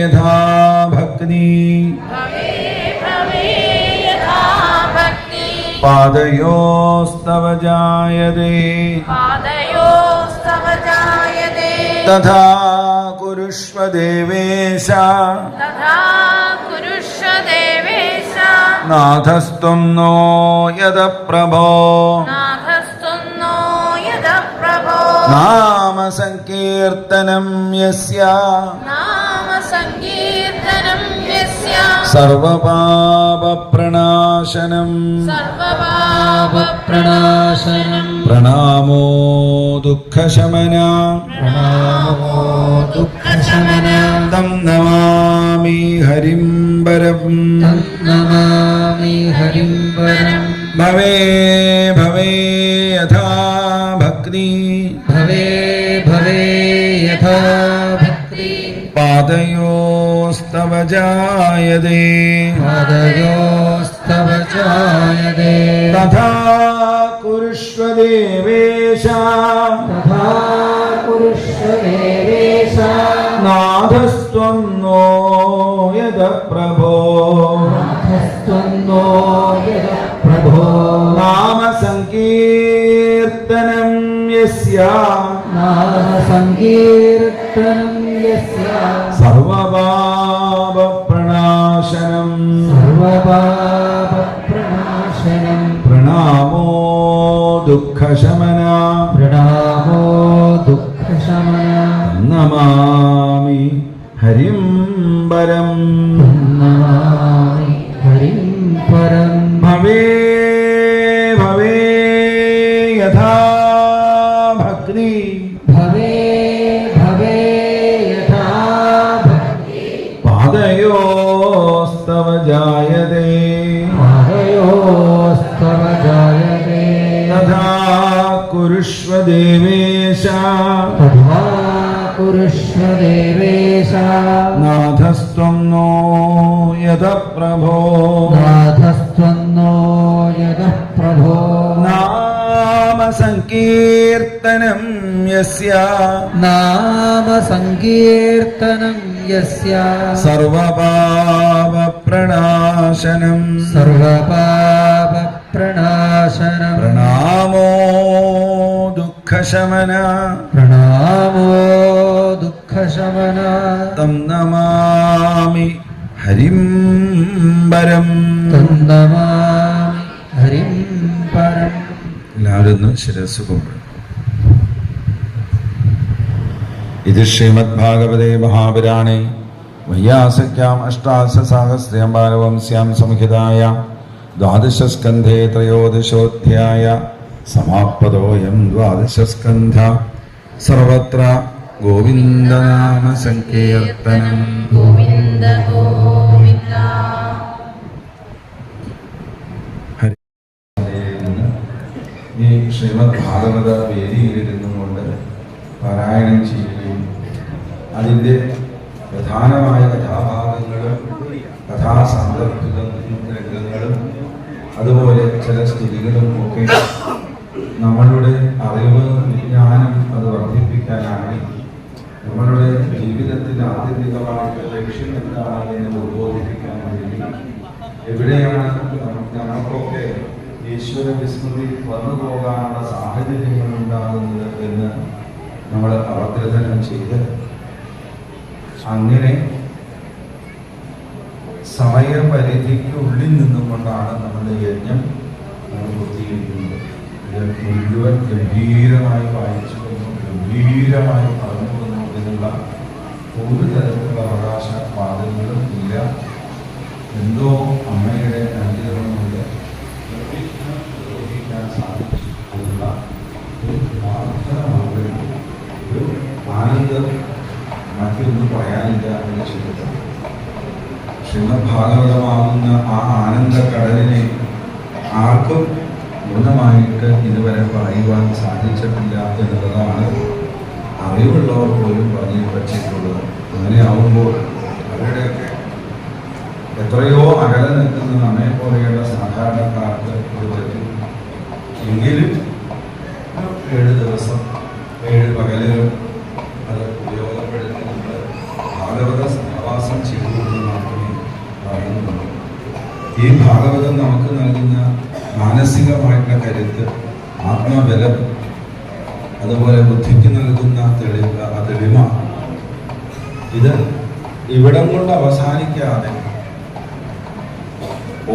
യഥാ ഭക്തി भवे भवे यथा भक्ति പാദയോസ്തവ ജായതേ पादयोस्तव जायते തഥാ കുരുഷ്വ ദേവേശ तथा कुरुष्व देवेश നാഥസ്ത്വം നോ യദ പ്രഭോ नाथस्तुं नो यद प्रभो നാമ സങ്കീർത്തനം യസ്യ नाम सङ्कीर्तनं यस्य സർവപാപപ്രണാശനം सर्वपापप्रणाशनं പ്രണാമോ ദുഃഖശമന. प्रणमो दुःख ദുഃഖശമനം തം നമാമി ഹരിം പരം തം നമാമി ഹരിം പരം ഭവേ ഭവേ യഥാ ഭക്തി ഭവേ ഭവേ യഥാ ഭക്തി പാദയോസ്തവ ജായതേ പാദയോസ്തവ ജായതേ തഥാ കുരുഷ്വ ദേവേശ തഥാ കുരുഷ്വ ദേവേശ നാഥസ്ത്വം नो യദ പ്രഭോ നാഥസ്ത്വം नो യദ പ്രഭോ നാമ സങ്കീർത്തനം യസ്യ നാമ സങ്കീർത്തനം യസ്യ സർവപാപ പ്രണാശനം സർവപാപ പ്രണാശനം പ്രണാമോ ദുഃഖശമന പ്രണാമോ ദുഃഖശമന നമാമി ഹരിം പരം നമാമി ഹരിം പരം ഭവേ ഭവേ യഥാ ഭക്തി ഭവേ ഭവേ യഥാ ഭക്തി പാദയോസ്തവ ജായതേ പാദയോസ്തവ ജായതേ തഥാ കുരുഷ്വ ദേവേശ തഥാ കുരുഷ്വ ദേവേശ നാഥസ്ത്വം नो യദ പ്രഭോ നാഥസ്ത്വം नो യദ പ്രഭോ നാമ സങ്കീർത്തനം യസ്യ നാമ സങ്കീർത്തനം യസ്യ സർവപാപ പ്രണാശനം സർവപാപ പ്രണാശനം പ്രണാമോ ദുഃഖശമന പ്രണാമോ ദുഃഖശമന തം നമാമി ഹരിം പരം തന്നമാമി ഹരിം പരം എല്ലാവരും ഒന്ന് ശിരസ് കുമ്പിടും. ഇത് ശ്രീമദ് ഭാഗവതേ മഹാപുരാണേ വയ്യാസഖ്യാം അഷ്ടാദശസാഹസ്രം ബാലവംസ്യാം സംഹിതായ ദ്വാദശസ്കന്ധേ ത്രയോദശോധ്യായ സമാപ്തോയം ദ്വാദശസ്കന്ധ സർവത്ര ഗോവിന്ദനാമ സങ്കീർത്തനം. ഗോവിന്ദ ഗോവിന്ദ. ഈ ശ്രീമദ് ഭാഗവത വേദിയിലിരുന്നു കൊണ്ട് പാരായണം ചെയ്യുകയും അതിൻ്റെ പ്രധാനമായ കഥാഭാഗങ്ങളും കഥാസാന്ദർഭിക രംഗങ്ങളും അതുപോലെ ചില സ്തുതികളും ഒക്കെ നമ്മളുടെ അറിവ് വിജ്ഞാനം അത് വർദ്ധിപ്പിക്കാനാണ്, നമ്മളുടെ ജീവിതത്തിൻ്റെ ആത്യന്തികമായിട്ട് ലക്ഷ്യം എന്താണ് എന്ന് ഉദ്ബോധിപ്പിക്കാൻ വേണ്ടി എവിടെയാണ് നമുക്കൊക്കെ ഈശ്വര വിസ്മൃതി വന്നു പോകാനുള്ള സാഹചര്യങ്ങൾ ഉണ്ടാകുന്നത് എന്ന് നമ്മൾ അവഗ്രഥനം ചെയ്ത് അങ്ങനെ സമയപരിധിക്കുള്ളിൽ നിന്നുകൊണ്ടാണ് നമ്മുടെ യജ്ഞം നമ്മൾ പൂർത്തീകരിക്കുന്നത്. ഇത് മുഴുവൻ ഗംഭീരമായി വായിച്ചു വന്നു, ഗംഭീരമായി പറഞ്ഞു വന്നു എന്നുള്ള ഒരു തരത്തിലുള്ള അവകാശവാദങ്ങളും ഇല്ല. എന്തോ അമ്മയുടെ അനുഗ്രഹം കൊണ്ട് നിർവഹിക്കാൻ സാധിച്ചു എന്നുള്ള ഒരു പ്രാർത്ഥന മാത്രമേ ഉള്ളൂ. ഒരു ആനന്ദം മറ്റൊന്നും പറയാനില്ല എന്ന് ചിന്തിച്ചു. ശ്രീമദ് ഭാഗവതമാകുന്ന ആ ആനന്ദക്കടലിനെ ആർക്കും പൂർണ്ണമായിട്ട് ഇതുവരെ പറയുവാൻ സാധിച്ചിട്ടില്ല എന്നുള്ളതാണ് അറിവുള്ളവർ പോലും പറഞ്ഞു വച്ചിട്ടുള്ളത്. അങ്ങനെയാവുമ്പോൾ അവരുടെയൊക്കെ എത്രയോ അകലെ നിൽക്കുന്ന നമ്മെ പോലെയുള്ള സാധാരണക്കാർക്ക് ഇത് പറ്റും. എങ്കിലും 7 ദിവസം 7 പകലുകൾ അത് ഉപയോഗപ്പെടുത്തി നമ്മൾ ഭാഗവത സഹവാസം ചെയ്തുകൊണ്ട് മാത്രമേ പറയുന്നുള്ളൂ. ഈ ഭാഗവതം നമുക്ക് നൽകുന്ന മാനസികമായിട്ടുള്ള കരുത്ത്, ആത്മബലം, അതുപോലെ ബുദ്ധിക്ക് നൽകുന്ന തെളിമ, ഇത് ഇവിടം കൊണ്ട് അവസാനിക്കാതെ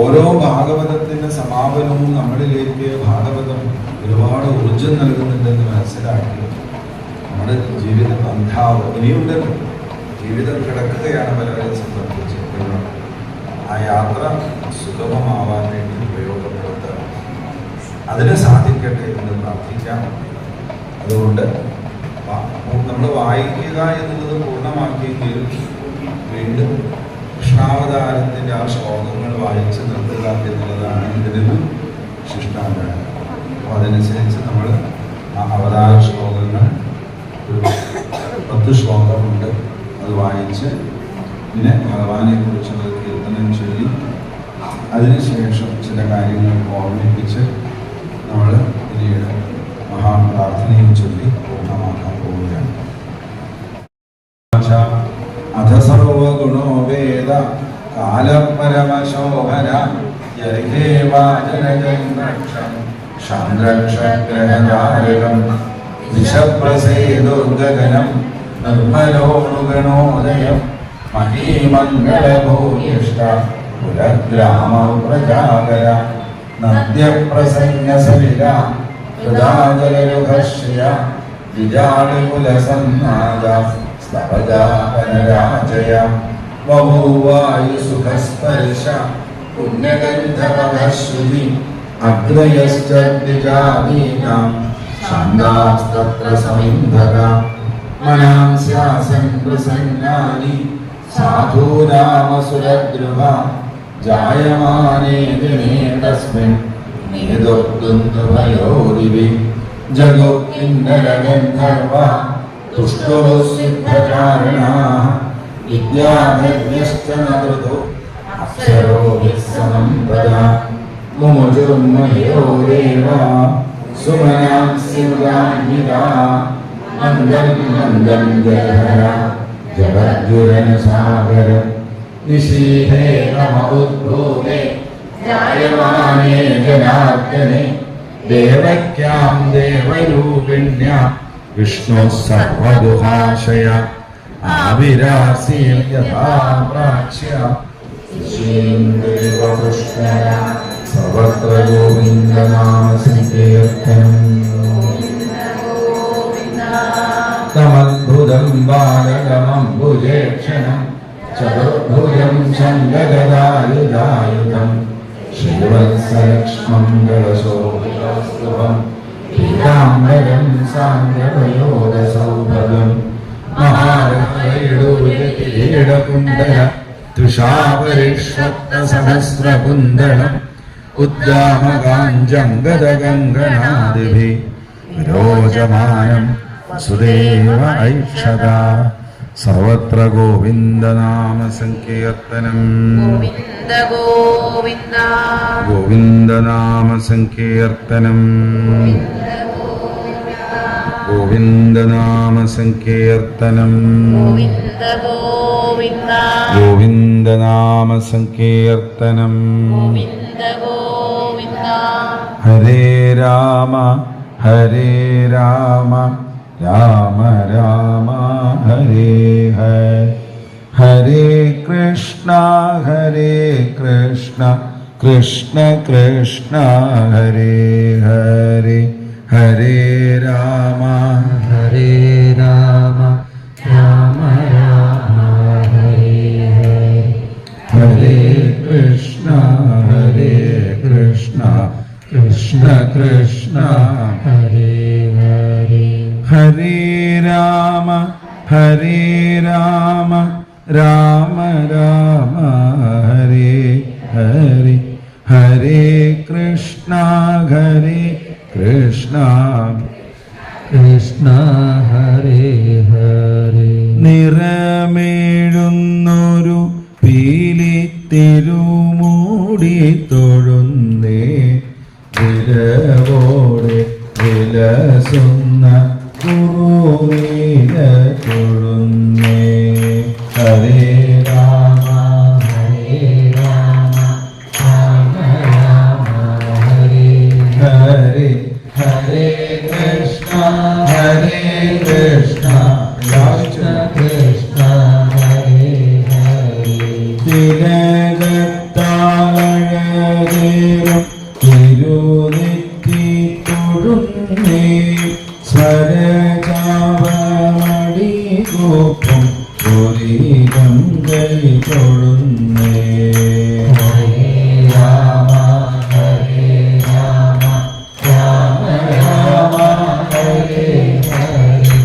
ഓരോ ഭാഗവതത്തിൻ്റെ സമാപനവും നമ്മളിലേക്ക് ഭാഗവതം ഒരുപാട് ഊർജം നൽകുന്നുണ്ടെന്ന് മനസ്സിലാക്കി നമ്മുടെ ജീവിത ബന്ധാവ് ഇനിയുണ്ടല്ലോ. ജീവിതം കിടക്കുകയാണ് പലരെയും സംബന്ധിച്ച്. ആ യാത്ര സുഗമമാവാൻ വേണ്ടി ഉപയോഗപ്പെടുത്തുക, അതിന് സാധിക്കട്ടെ എന്ന് പ്രാർത്ഥിക്കാം. അതുകൊണ്ട് നമ്മൾ വായിക്കുക എന്നുള്ളത് പൂർണ്ണമാക്കിയെങ്കിലും വീണ്ടും കൃഷ്ണാവതാരത്തിൻ്റെ ആ ശ്ലോകങ്ങൾ വായിച്ച് നിർത്തുക എന്നുള്ളതാണ് ഇതിന് ശിഷ്ടാചാരം. അപ്പോൾ അതനുസരിച്ച് നമ്മൾ ആ അവതാര ശ്ലോകങ്ങൾ ഒരു 10 ശ്ലോകമുണ്ട്, അത് വായിച്ച് പിന്നെ ഭഗവാനെ കുറിച്ചുള്ള കീർത്തനം ചൊല്ലി അതിനുശേഷം ചില കാര്യങ്ങൾ ഓർമ്മിപ്പിച്ച് നമ്മൾ പിന്നീട് മഹാപ്രാർത്ഥനയും ചൊല്ലി പൂർണ്ണമാക്കാൻ പോവുകയാണ്. അധ സർവഗുണോ വേദ കാലപരമശോഭന ശാന്ത്രക്ഷഗ്രഹജാരകം ദിശപ്രസേദുർഗഗനം നിർമ്മലോണുഗണോദയം മഹീമംഗളഭൂയിഷ്ട പുരഗ്രാമ പ്രജാകര നദ്യപ്രസന്നസലില ഹൃദാജലരുഹർഷ്യ വിജാളികുലസന്നാദ സ്തവജാപനരാജയ ബഭൂവായുസുഖസ്പർശ പുണ്യഗന്ധവശ്രുതി അഗ്രയശ്ച ദ്വിജാദീനാം ഛന്ദാസ്തത്ര സമിന്ധക മനാംസ്യാസൻ പ്രസന്നാനി സാധൂനാമസുരദ്രുഹ ജായമാനേ ദിനേ തസ്മിൻ നേദോക്തുന്തുഭയോരിവി ജഗോ കിന്നരഗന്ധർവ തുഷ്ടോ സിദ്ധചാരണാഃ വിദ്യാധര്യശ്ച നൃതോ അപ്സരോ യസ്സമം തദാ മുമുജുർമയോരേവ സുമനാം സിംഗാന്വിതാ മന്ദം മന്ദം ജലധര ജഗദ്ഗുരനസാഗര നിശീഥേ നമ ഉദ്ഭൂതേ ജായമാനേ ജനാർദ്ദനെ ദേവക്യാം ദേവരൂപിണ്യാ വിഷ്ണു സർവദുഹാശയ ആവിരാസീൽ യഥാ പ്രാച്യ സർവത്ര ഗോവിന്ദനാമ സങ്കീർത്തനം തമദ്ഭുതം ബാലകമംബുജേക്ഷണം ചതുർഭുജം ചണ്ഡഗദായുധായുധം ശ്രീവത്സലക്ഷ്മം ഗളശോഭിതസ്തുഭം പീതാംബരം സാന്ദ്രവയോധസൗഭഗം മഹാരഥൈഡൂര്യകിരീടകുണ്ടല തുഷാപരിഷ്വക്തസഹസ്രകുന്തളം ഉദ്ദാമകാഞ്ജംഗദഗംഗനാദിഭിः വിരോചമാനം വസുദേവ ഐക്ഷതാ സർവത്ര ഗോവിന്ദനാമ സങ്കീർത്തനം ഗോവിന്ദ ഗോവിന്ദ ഗോവിന്ദനാമ സങ്കീർത്തനം ഗോവിന്ദനാമ സങ്കീർത്തനം ഗോവിന്ദ ഗോവിന്ദ ഗോവിന്ദനാമ സങ്കീർത്തനം ഗോവിന്ദ ഗോവിന്ദ ഹരേ രാമ ഹരേ രാമ രാമ രാമ ഹരേ ഹരേ ഹരേ കൃഷ്ണ കൃഷ്ണ കൃഷ്ണ ഹരേ ഹരേ ഹരേ രാമ ഹരേ രാമ രാമ രാമ ഹരേ ഹരേ ഹരേ കൃഷ്ണ കൃഷ്ണ കൃഷ്ണ ഹരേ ഹരേ ഹരേ രാമ രാമ രാമ ഹരേ ഹരേ ഹരേ കൃഷ്ണ കൃഷ്ണ കൃഷ്ണ ഹരേ ഹരേ നിറമേഴുന്നൊരു പീലി തിരുമൂടി തൊഴുന്നേ വിരവോടെ വിലസുന്ന ഗുരുവില തൊഴുന്നേ ഹരേ രാമ ഹരേ രാമ രാമ രാമ ഹരേ ഹരേ ഹരേ കൃഷ്ണ കൃഷ്ണ കൃഷ്ണ ഹരേ ഹരേ തിലകത്താഴകേറും തിരുനെറ്റി തൊഴുന്നേ സ്വരജാവമടി ഗോപം ഒരു ഗംഗൈ തൊഴുന്നേ ഹരേ രാമ ഹരേ രാമ രാമ രാമ ഹരേ ഹരേ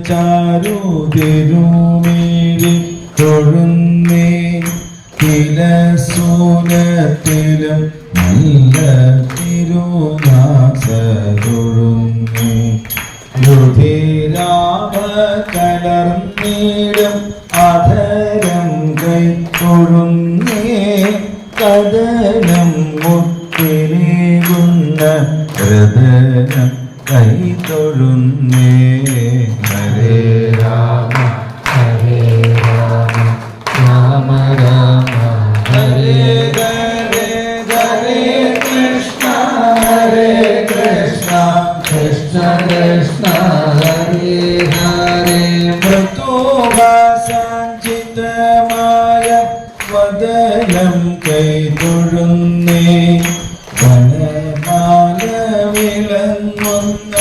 ചാരു തിരുമേഴി തൊഴുന്നേ തിലസൂനത്തിലും നല്ല തിരുനാസ തൊഴുന്നേ രുധിരാമ കലർന്നീടും അധരം കൈ തൊഴുന്നേ കദനം മുത്തിരികുന്ന ഹൃദയം കൈ തൊഴുന്നേ ഹരേ രാമ ഹരേ രാമ രാമ രാമ ഹരേ ഹരേ ഹരേ കൃഷ്ണ ഹരേ കൃഷ്ണ കൃഷ്ണ കൃഷ്ണ ഹരേ ഹരേ മൃദുഭാസാഞ്ചിതമായ വദനം കൈ തൊഴുന്നേ വനമാല വിളങ്ങുന്ന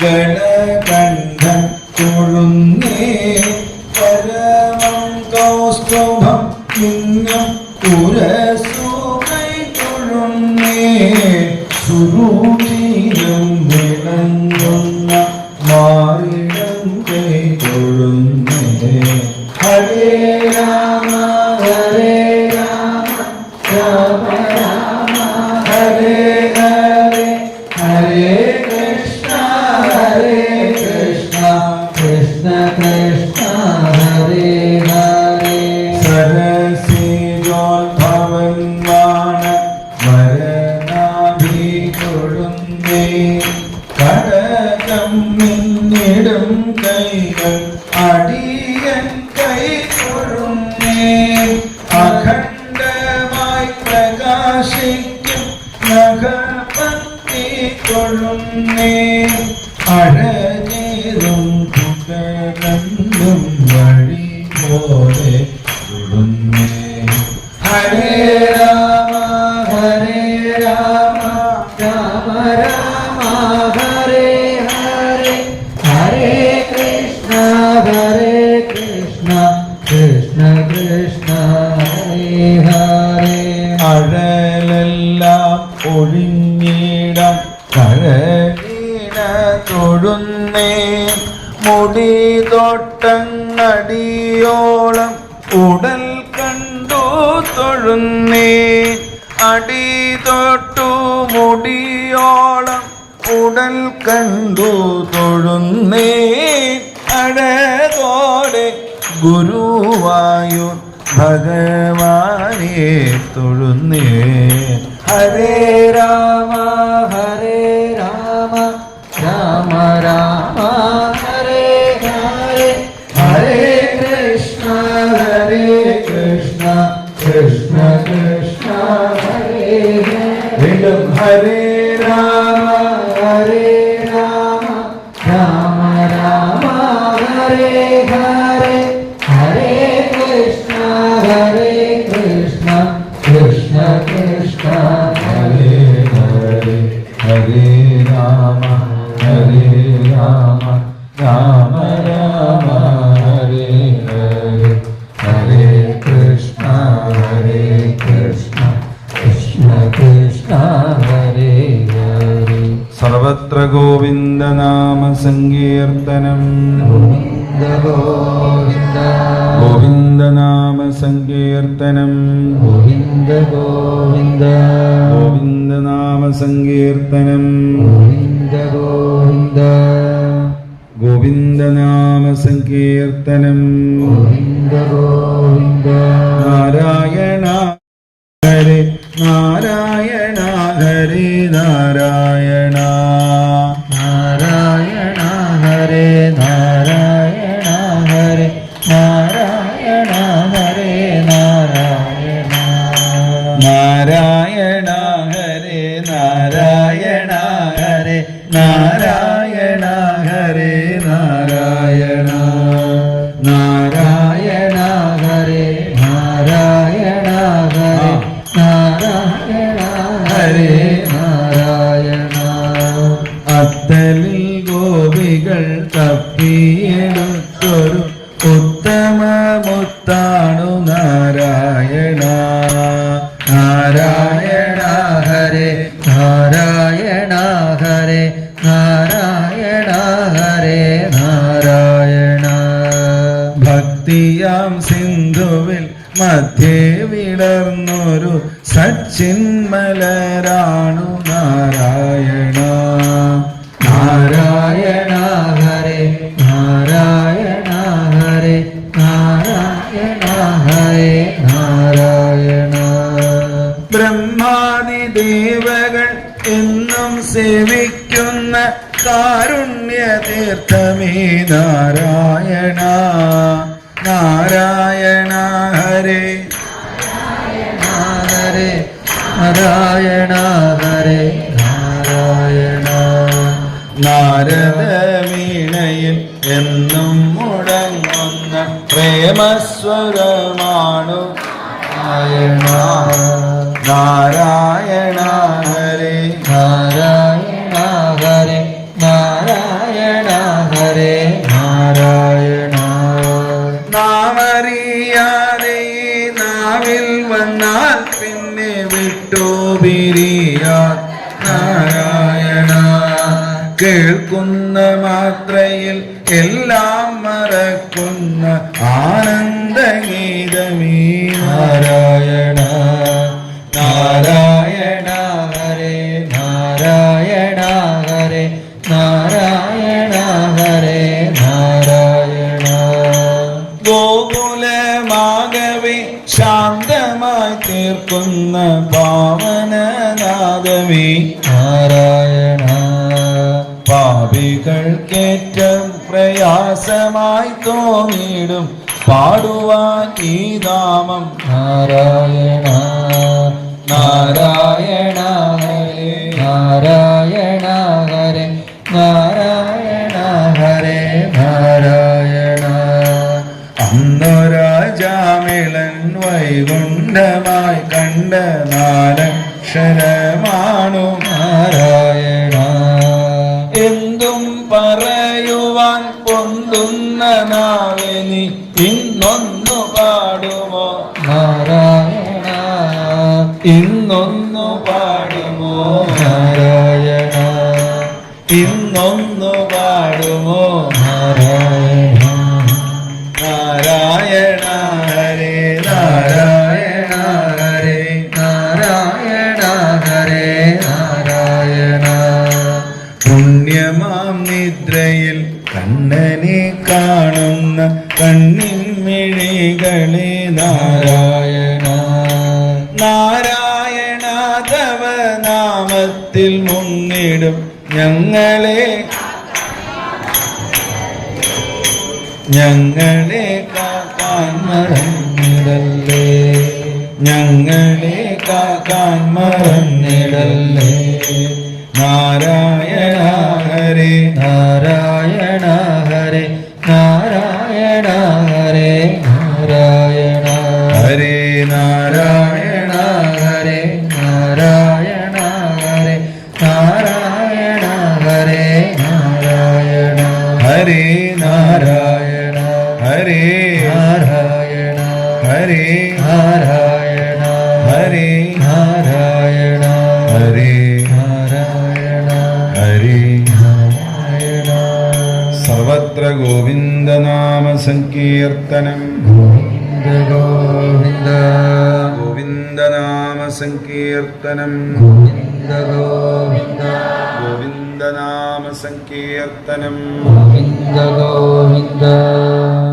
ഗണകണ്ഠം തൊഴുന്നേ പരമം കൗസ്തുഭം നിന്നും ഉരസു കൈ തൊഴുന്നേ സുരൂചിരം വിളങ്ങുന്ന മാറിടം കൈ തൊഴുന്നേ ഹരേ രാമ ഹരേ രാമ രാമ രാമ ഹരേ ഹരേ ഹരേ കൃഷ്ണ കൃഷ്ണ കൃഷ്ണ ഹരേ ഹരേ സരസീജോത്ഭവൻ വാണ വരനാഭി തൊഴുന്നേ കടകം മിന്നിടും കൈകൾ അടിയൻ കൈ തൊഴുന്നേ അഖണ്ഡമായി പ്രകാശിക്കും നഖപത്തി തൊഴുന്നേ അഴകേറും കുടകണ്ടും വഴി പോലെ തൊഴുന്നേ ഹരേ രാമ ഹരേ രാമ രാമ രാമ ഹരേ ഹരേ ഹരേ കൃഷ്ണ കൃഷ്ണ കൃഷ്ണ ഹരേ ഹരേ അഴലെല്ലാം ഒഴിഞ്ഞിടം കഴലീന തൊഴുന്നേ മുടി തൊട്ടങ്ങടിയോളം ഉടൽ കണ്ടു തൊഴുന്നേ അടി തൊട്ടു മുടിയോളം ഉടൽ കണ്ടു തൊഴുന്നേ അഴകോടെ ഗുരുവായൂർ ഭഗവാനെ തൊഴുന്നേ ഹരേ രാമ ഹരേ രാമ രാമ രാമ ഹരേ ഹരേ ഹരേ കൃഷ്ണ കൃഷ്ണ കൃഷ്ണ ഹരേ ഹരേ വീണ്ടും ഹരേ രാമ ഹരേ രാമ രാമ രാമ ഹരേ ഹരേ ഹരേ കൃഷ്ണ കൃഷ്ണ കൃഷ്ണ ഹരേ ഹരേ ഹരേ രാമ രാമ രാമ ഹരേ ഹരേ ഹരേ കൃഷ്ണ കൃഷ്ണ കൃഷ്ണ ഹരേ ഹരേ സർവത്ര ഗോവിന്ദനാമ സങ്കീർത്തനം ഗോവിന്ദ ഗോവിന്ദ ഗോവിന്ദനാമ സങ്കീർത്തനം ഗോവിന്ദ ഗോവിന്ദ ഗോവിന്ദനാമ സങ്കീർത്തനം ഗോവിന്ദ ഗോവിന്ദ ഗോവിന്ദനാമ സങ്കീർത്തനം ഗോവിന്ദ ഗോവിന്ദ നാരായണ ഹരേ നാരായണ ഹരേ നാരായണ നാരായണ ഹരേ നാരായണ ഹരേ നാരായണ ഹരേ നാരായണ നാരായണ ഹരേ നാരായണ ഹരേ നാരായണ ഹരേ നാരായണ നാരായണ ഹരേ നാരായണ ഹരേ നാരായണ ഹരേ നാരായണ അത്തലിൽ ഗോപികൾ തപ്പിയെടുത്തൊരു ഉത്തമമുത്താണു നാരായണ നാരായണ ഹരേ നാരായണ ഹരേ നാരായണ ഹരേ നാരായണ തീയാം സിന്ധുവിൽ മധ്യേ വിടർന്നൊരു സച്ചിന്മലരാണു നാരായണ. നാരായണ ഹരേ നാരായണ ഹരേ നാരായണ ഹരേ നാരായണ. ബ്രഹ്മാദി ദേവകൾ എന്നും സേവിക്കുന്ന കാരുണ്യതീർത്ഥമേ നാരായണ. നാരായണ ഹരേ ഹരേ നാരായണ ഹരേ നാരായണ. നാരദ വീണയിൽ എന്നും മുടങ്ങുന്ന പ്രേമസ്വരമാണു നാരായണ. നാരായണ ഹരേ നാരായണ ഹരേ നാരായണ ഹരേ നാരായണ. നാമറിയാതെ നാവിൽ വന്നാൽ പിന്നെ വിട്ടു പിരിയാൻ നാരായണ. കേൾക്കുന്ന മാത്രയിൽ എല്ലാം മറക്കുന്ന ആനന്ദഗീതമീ നാരായണ. നാരായണ ഹരേ നാരായണ ഹരേ നാരായണ ഹരേ നാരായണ. ഗോകുലമാകവേ ശാന്തമായി തീർക്കുന്ന പാവനനാദമേ നാരായണ. പാപികൾക്കേറ്റം പ്രയാസമായി തോന്നിടും പാടുവാൻ ഈ നാമം നാരായണ. നാരായണ ഹരേ നാരായണ ഹരേ നാരായണ ഹരേ നാരായണ. അന്നൊരാജാമിളൻ വൈകുണ്ഠമായി കണ്ട നാലക്ഷരമാണു നാരായണ. എന്തും പറയുവാൻ പൊന്തുന്ന നാവിനി ഇന്നൊന്നു പാടുമോ നാരായണ. ഇന്നൊന്നു പാടുമോ നാരായണ. ഇന്നൊന്നു പാടുമോ നാരായണ. നാരായണ ഹരേ നാരായണ ഹരേ നാരായണ ഹരേ നാരായണ. പുണ്യമാം നിദ്രയിൽ കണ്ണനെ കാണുന്ന കണ്ണിൻമിഴികളെ നാരായണ. നാരായണ തവ നാമത്തിൽ മുന്നിടും ഞങ്ങളെ കാക്കാൻ മറന്നിടല്ലേ. ഞങ്ങളെ കാക്കാൻ മറന്നിടല്ലേ. നാരായണ ഹരേ നാരായണ ഹരേ നാരായണ ഹരേ നാരായണ. ഹരേ നാരായണ ഹരേ നാരായണ ഹരേ നാരായണ ഹരേ നാരായണ. ഹരേ നാരായണ ഹരേ നാരായണ ഹരേ നാരായണ ഹരേ നാരായണ ഹരേ നാരായണ ഹരേ. നാരായണ. സർവത്ര ഗോവിന്ദനാമ സങ്കീർത്തനം. ഗോവിന്ദ ഗോവിന്ദ ഗോവിന്ദനാമ സങ്കീർത്തനം. ഗോവിന്ദ ഗോവിന്ദ ഗോവിന്ദനാമ സങ്കീർത്തനം. ഗോവിന്ദ ഗോവിന്ദ.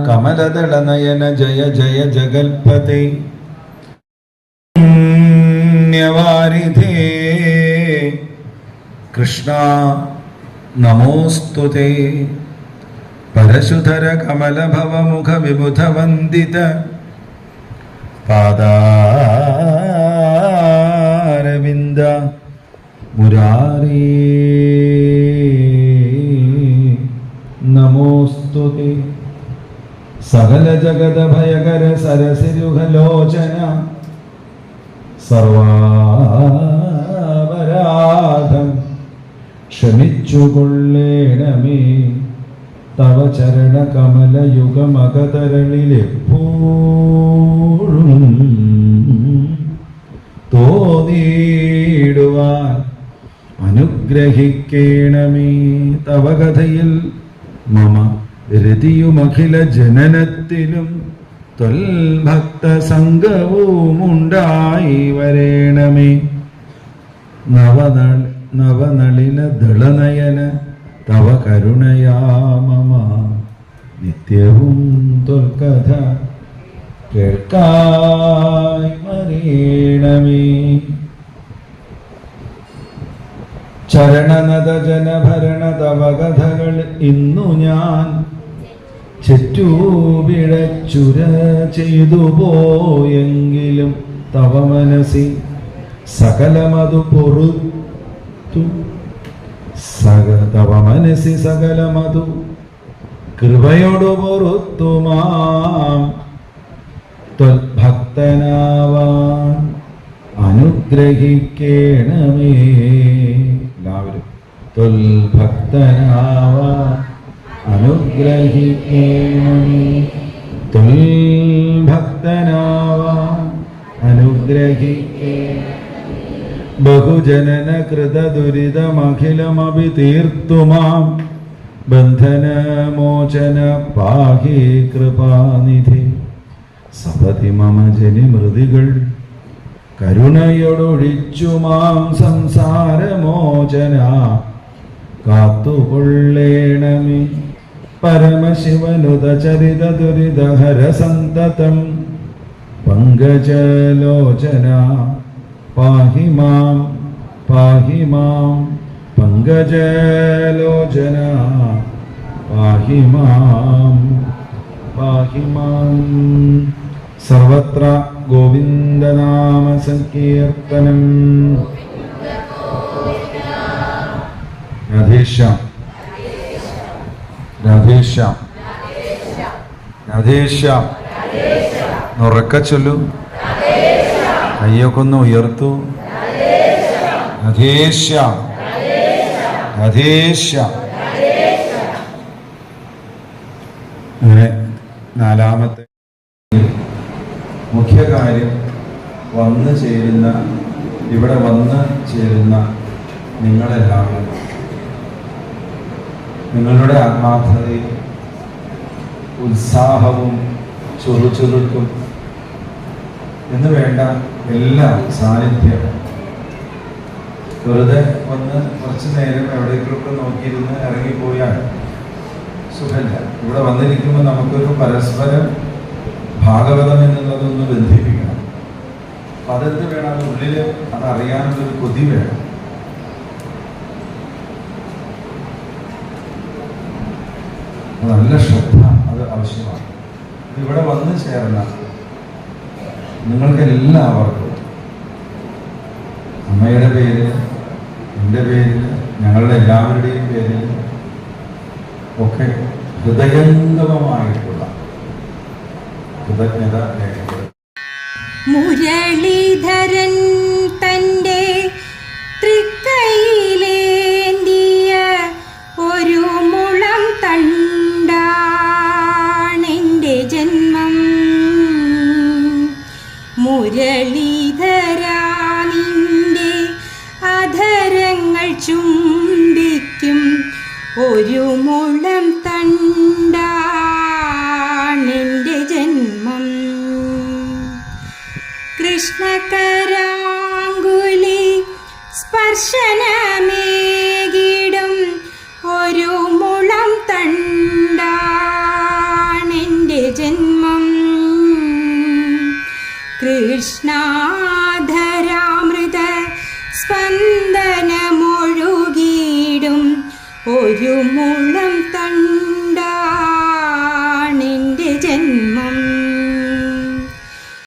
കമലദളനയന ജയ ജയ ജഗൽപതേ പുണ്യവാരിധേ കൃഷ്ണ നമോസ്തുതേ. പരശുധര കമലഭവമുഖ വിബുധ വന്ദിത പാദാരവിന്ദ മുരാരേ നമോസ്തുതേ. സകല ജഗത ഭയകര സരസിരുഹലോചന സർവാപരാധം ക്ഷമിച്ചുകൊള്ളേണമേ. തവ ചരണ കമലയുഗമകതരളിലെപ്പോഴും തോന്നിയിടുവാൻ അനുഗ്രഹിക്കേണമേ. തവ കഥയിൽ മമ രതിയുമഖില ജനനത്തിലും ത്വൽഭക്ത സംഘവുമുണ്ടായി വരേണമേ. നവനളിന ദളനയന തവ കരുണയാ മമ നിത്യവും ത്വൽകഥ കേൾക്കായി വരേണമേ. ചരണനത ജനഭരണ തവ കഥകൾ ഇന്നു ഞാൻ ചെറ്റൂപിഴച്ചുര ചെയ്തു പോയെങ്കിലും തവ മനസ്സി സകലമതു പൊറുത്തു തവ മനസ്സി സകലമതു കൃപയോടു പൊറുത്തുമാം ത്വൽഭക്തനാവാൻ അനുഗ്രഹിക്കേണമേ. എല്ലാവരും ത്വൽഭക്തനാവാൻ അനുഗ്രഹിക്കേണമേ. ത്വൽഭക്തനാവാൻ അനുഗ്രഹിക്കേണമേ. ബഹുജനന കൃത ദുരിതമഖിലമഭി തീർത്തുമാം ബന്ധനമോചന പാഹി കൃപാനിധി. സപതി മമ ജനിമൃതികൾ കരുണയോടൊഴിച്ചുമാം സംസാരമോചന കാത്തുകൊള്ളേണമേ. പരമശിവനുത ചരിത ദുരിതഹര സന്തതം പങ്കജലോചന പാഹി മാം പങ്കജലോചന പാഹി മാം. സർവത്ര ഗോവിന്ദനാമ സങ്കീർത്തനം. രാധേശ്യാം രാധേശ്യാം രാധേശ്യാം. ഉറക്ക ചൊല്ലു, കയ്യൊക്കെ ഒന്ന് ഉയർത്തു. രാധേശ്യാം രാധേശ്യാം. അങ്ങനെ നാലാമത്തെ മുഖ്യ കാര്യം ഇവിടെ വന്ന് ചേരുന്ന നിങ്ങളെല്ലാവരും നിങ്ങളുടെ ആത്മാർത്ഥതയും ഉത്സാഹവും ചുറുചുറുക്കും എന്ന് വേണ്ട എല്ലാ സാന്നിധ്യം. വെറുതെ വന്ന് കുറച്ച് നേരം എവിടേക്കൊക്കെ നോക്കിയിരുന്ന് ഇറങ്ങിപ്പോയാൽ സുഖമില്ല. ഇവിടെ വന്നിരിക്കുമ്പോൾ നമുക്കൊരു പരസ്പരം ഭാഗവതം എന്നുള്ളതൊന്ന് ബന്ധിപ്പിക്കണം. അപ്പം അതെന്ത് വേണം? അത് ഉള്ളിൽ അതറിയാനുള്ളൊരു കൊതി വേണം. നല്ല ശ്രദ്ധ അത് ആവശ്യമാണ്. ഇവിടെ വന്ന് ചേർന്ന നിങ്ങൾക്ക് എല്ലാവർക്കും അമ്മയുടെ പേരിൽ, എൻ്റെ പേരിൽ, ഞങ്ങളുടെ എല്ലാവരുടെയും പേരിൽ ഒക്കെ ഹൃദയംഗമമായിട്ടുള്ള കൃതജ്ഞത രേഖപ്പെടുത്തും. മുരളീധരൻ തൻ്റെ തൃക്കൈയിലേന്തിയ ഒരു മുളം തണ്ടാണെൻ്റെ ജന്മം. മുരളീധരാ നിന്റെ അധരങ്ങൾ ചുംബിക്കും ഒരു മുളം തണ്ടാണെൻ്റെ ജന്മം. കൃഷ്ണകരാങ്കുലി സ്പർശനമേകിടും ഒരു മുളം തണ്ടാണെൻ്റെ ജന്മം. കൃഷ്ണാധരാമൃത സ്പന്ദനമൊഴുകിടും ഒരു മുളം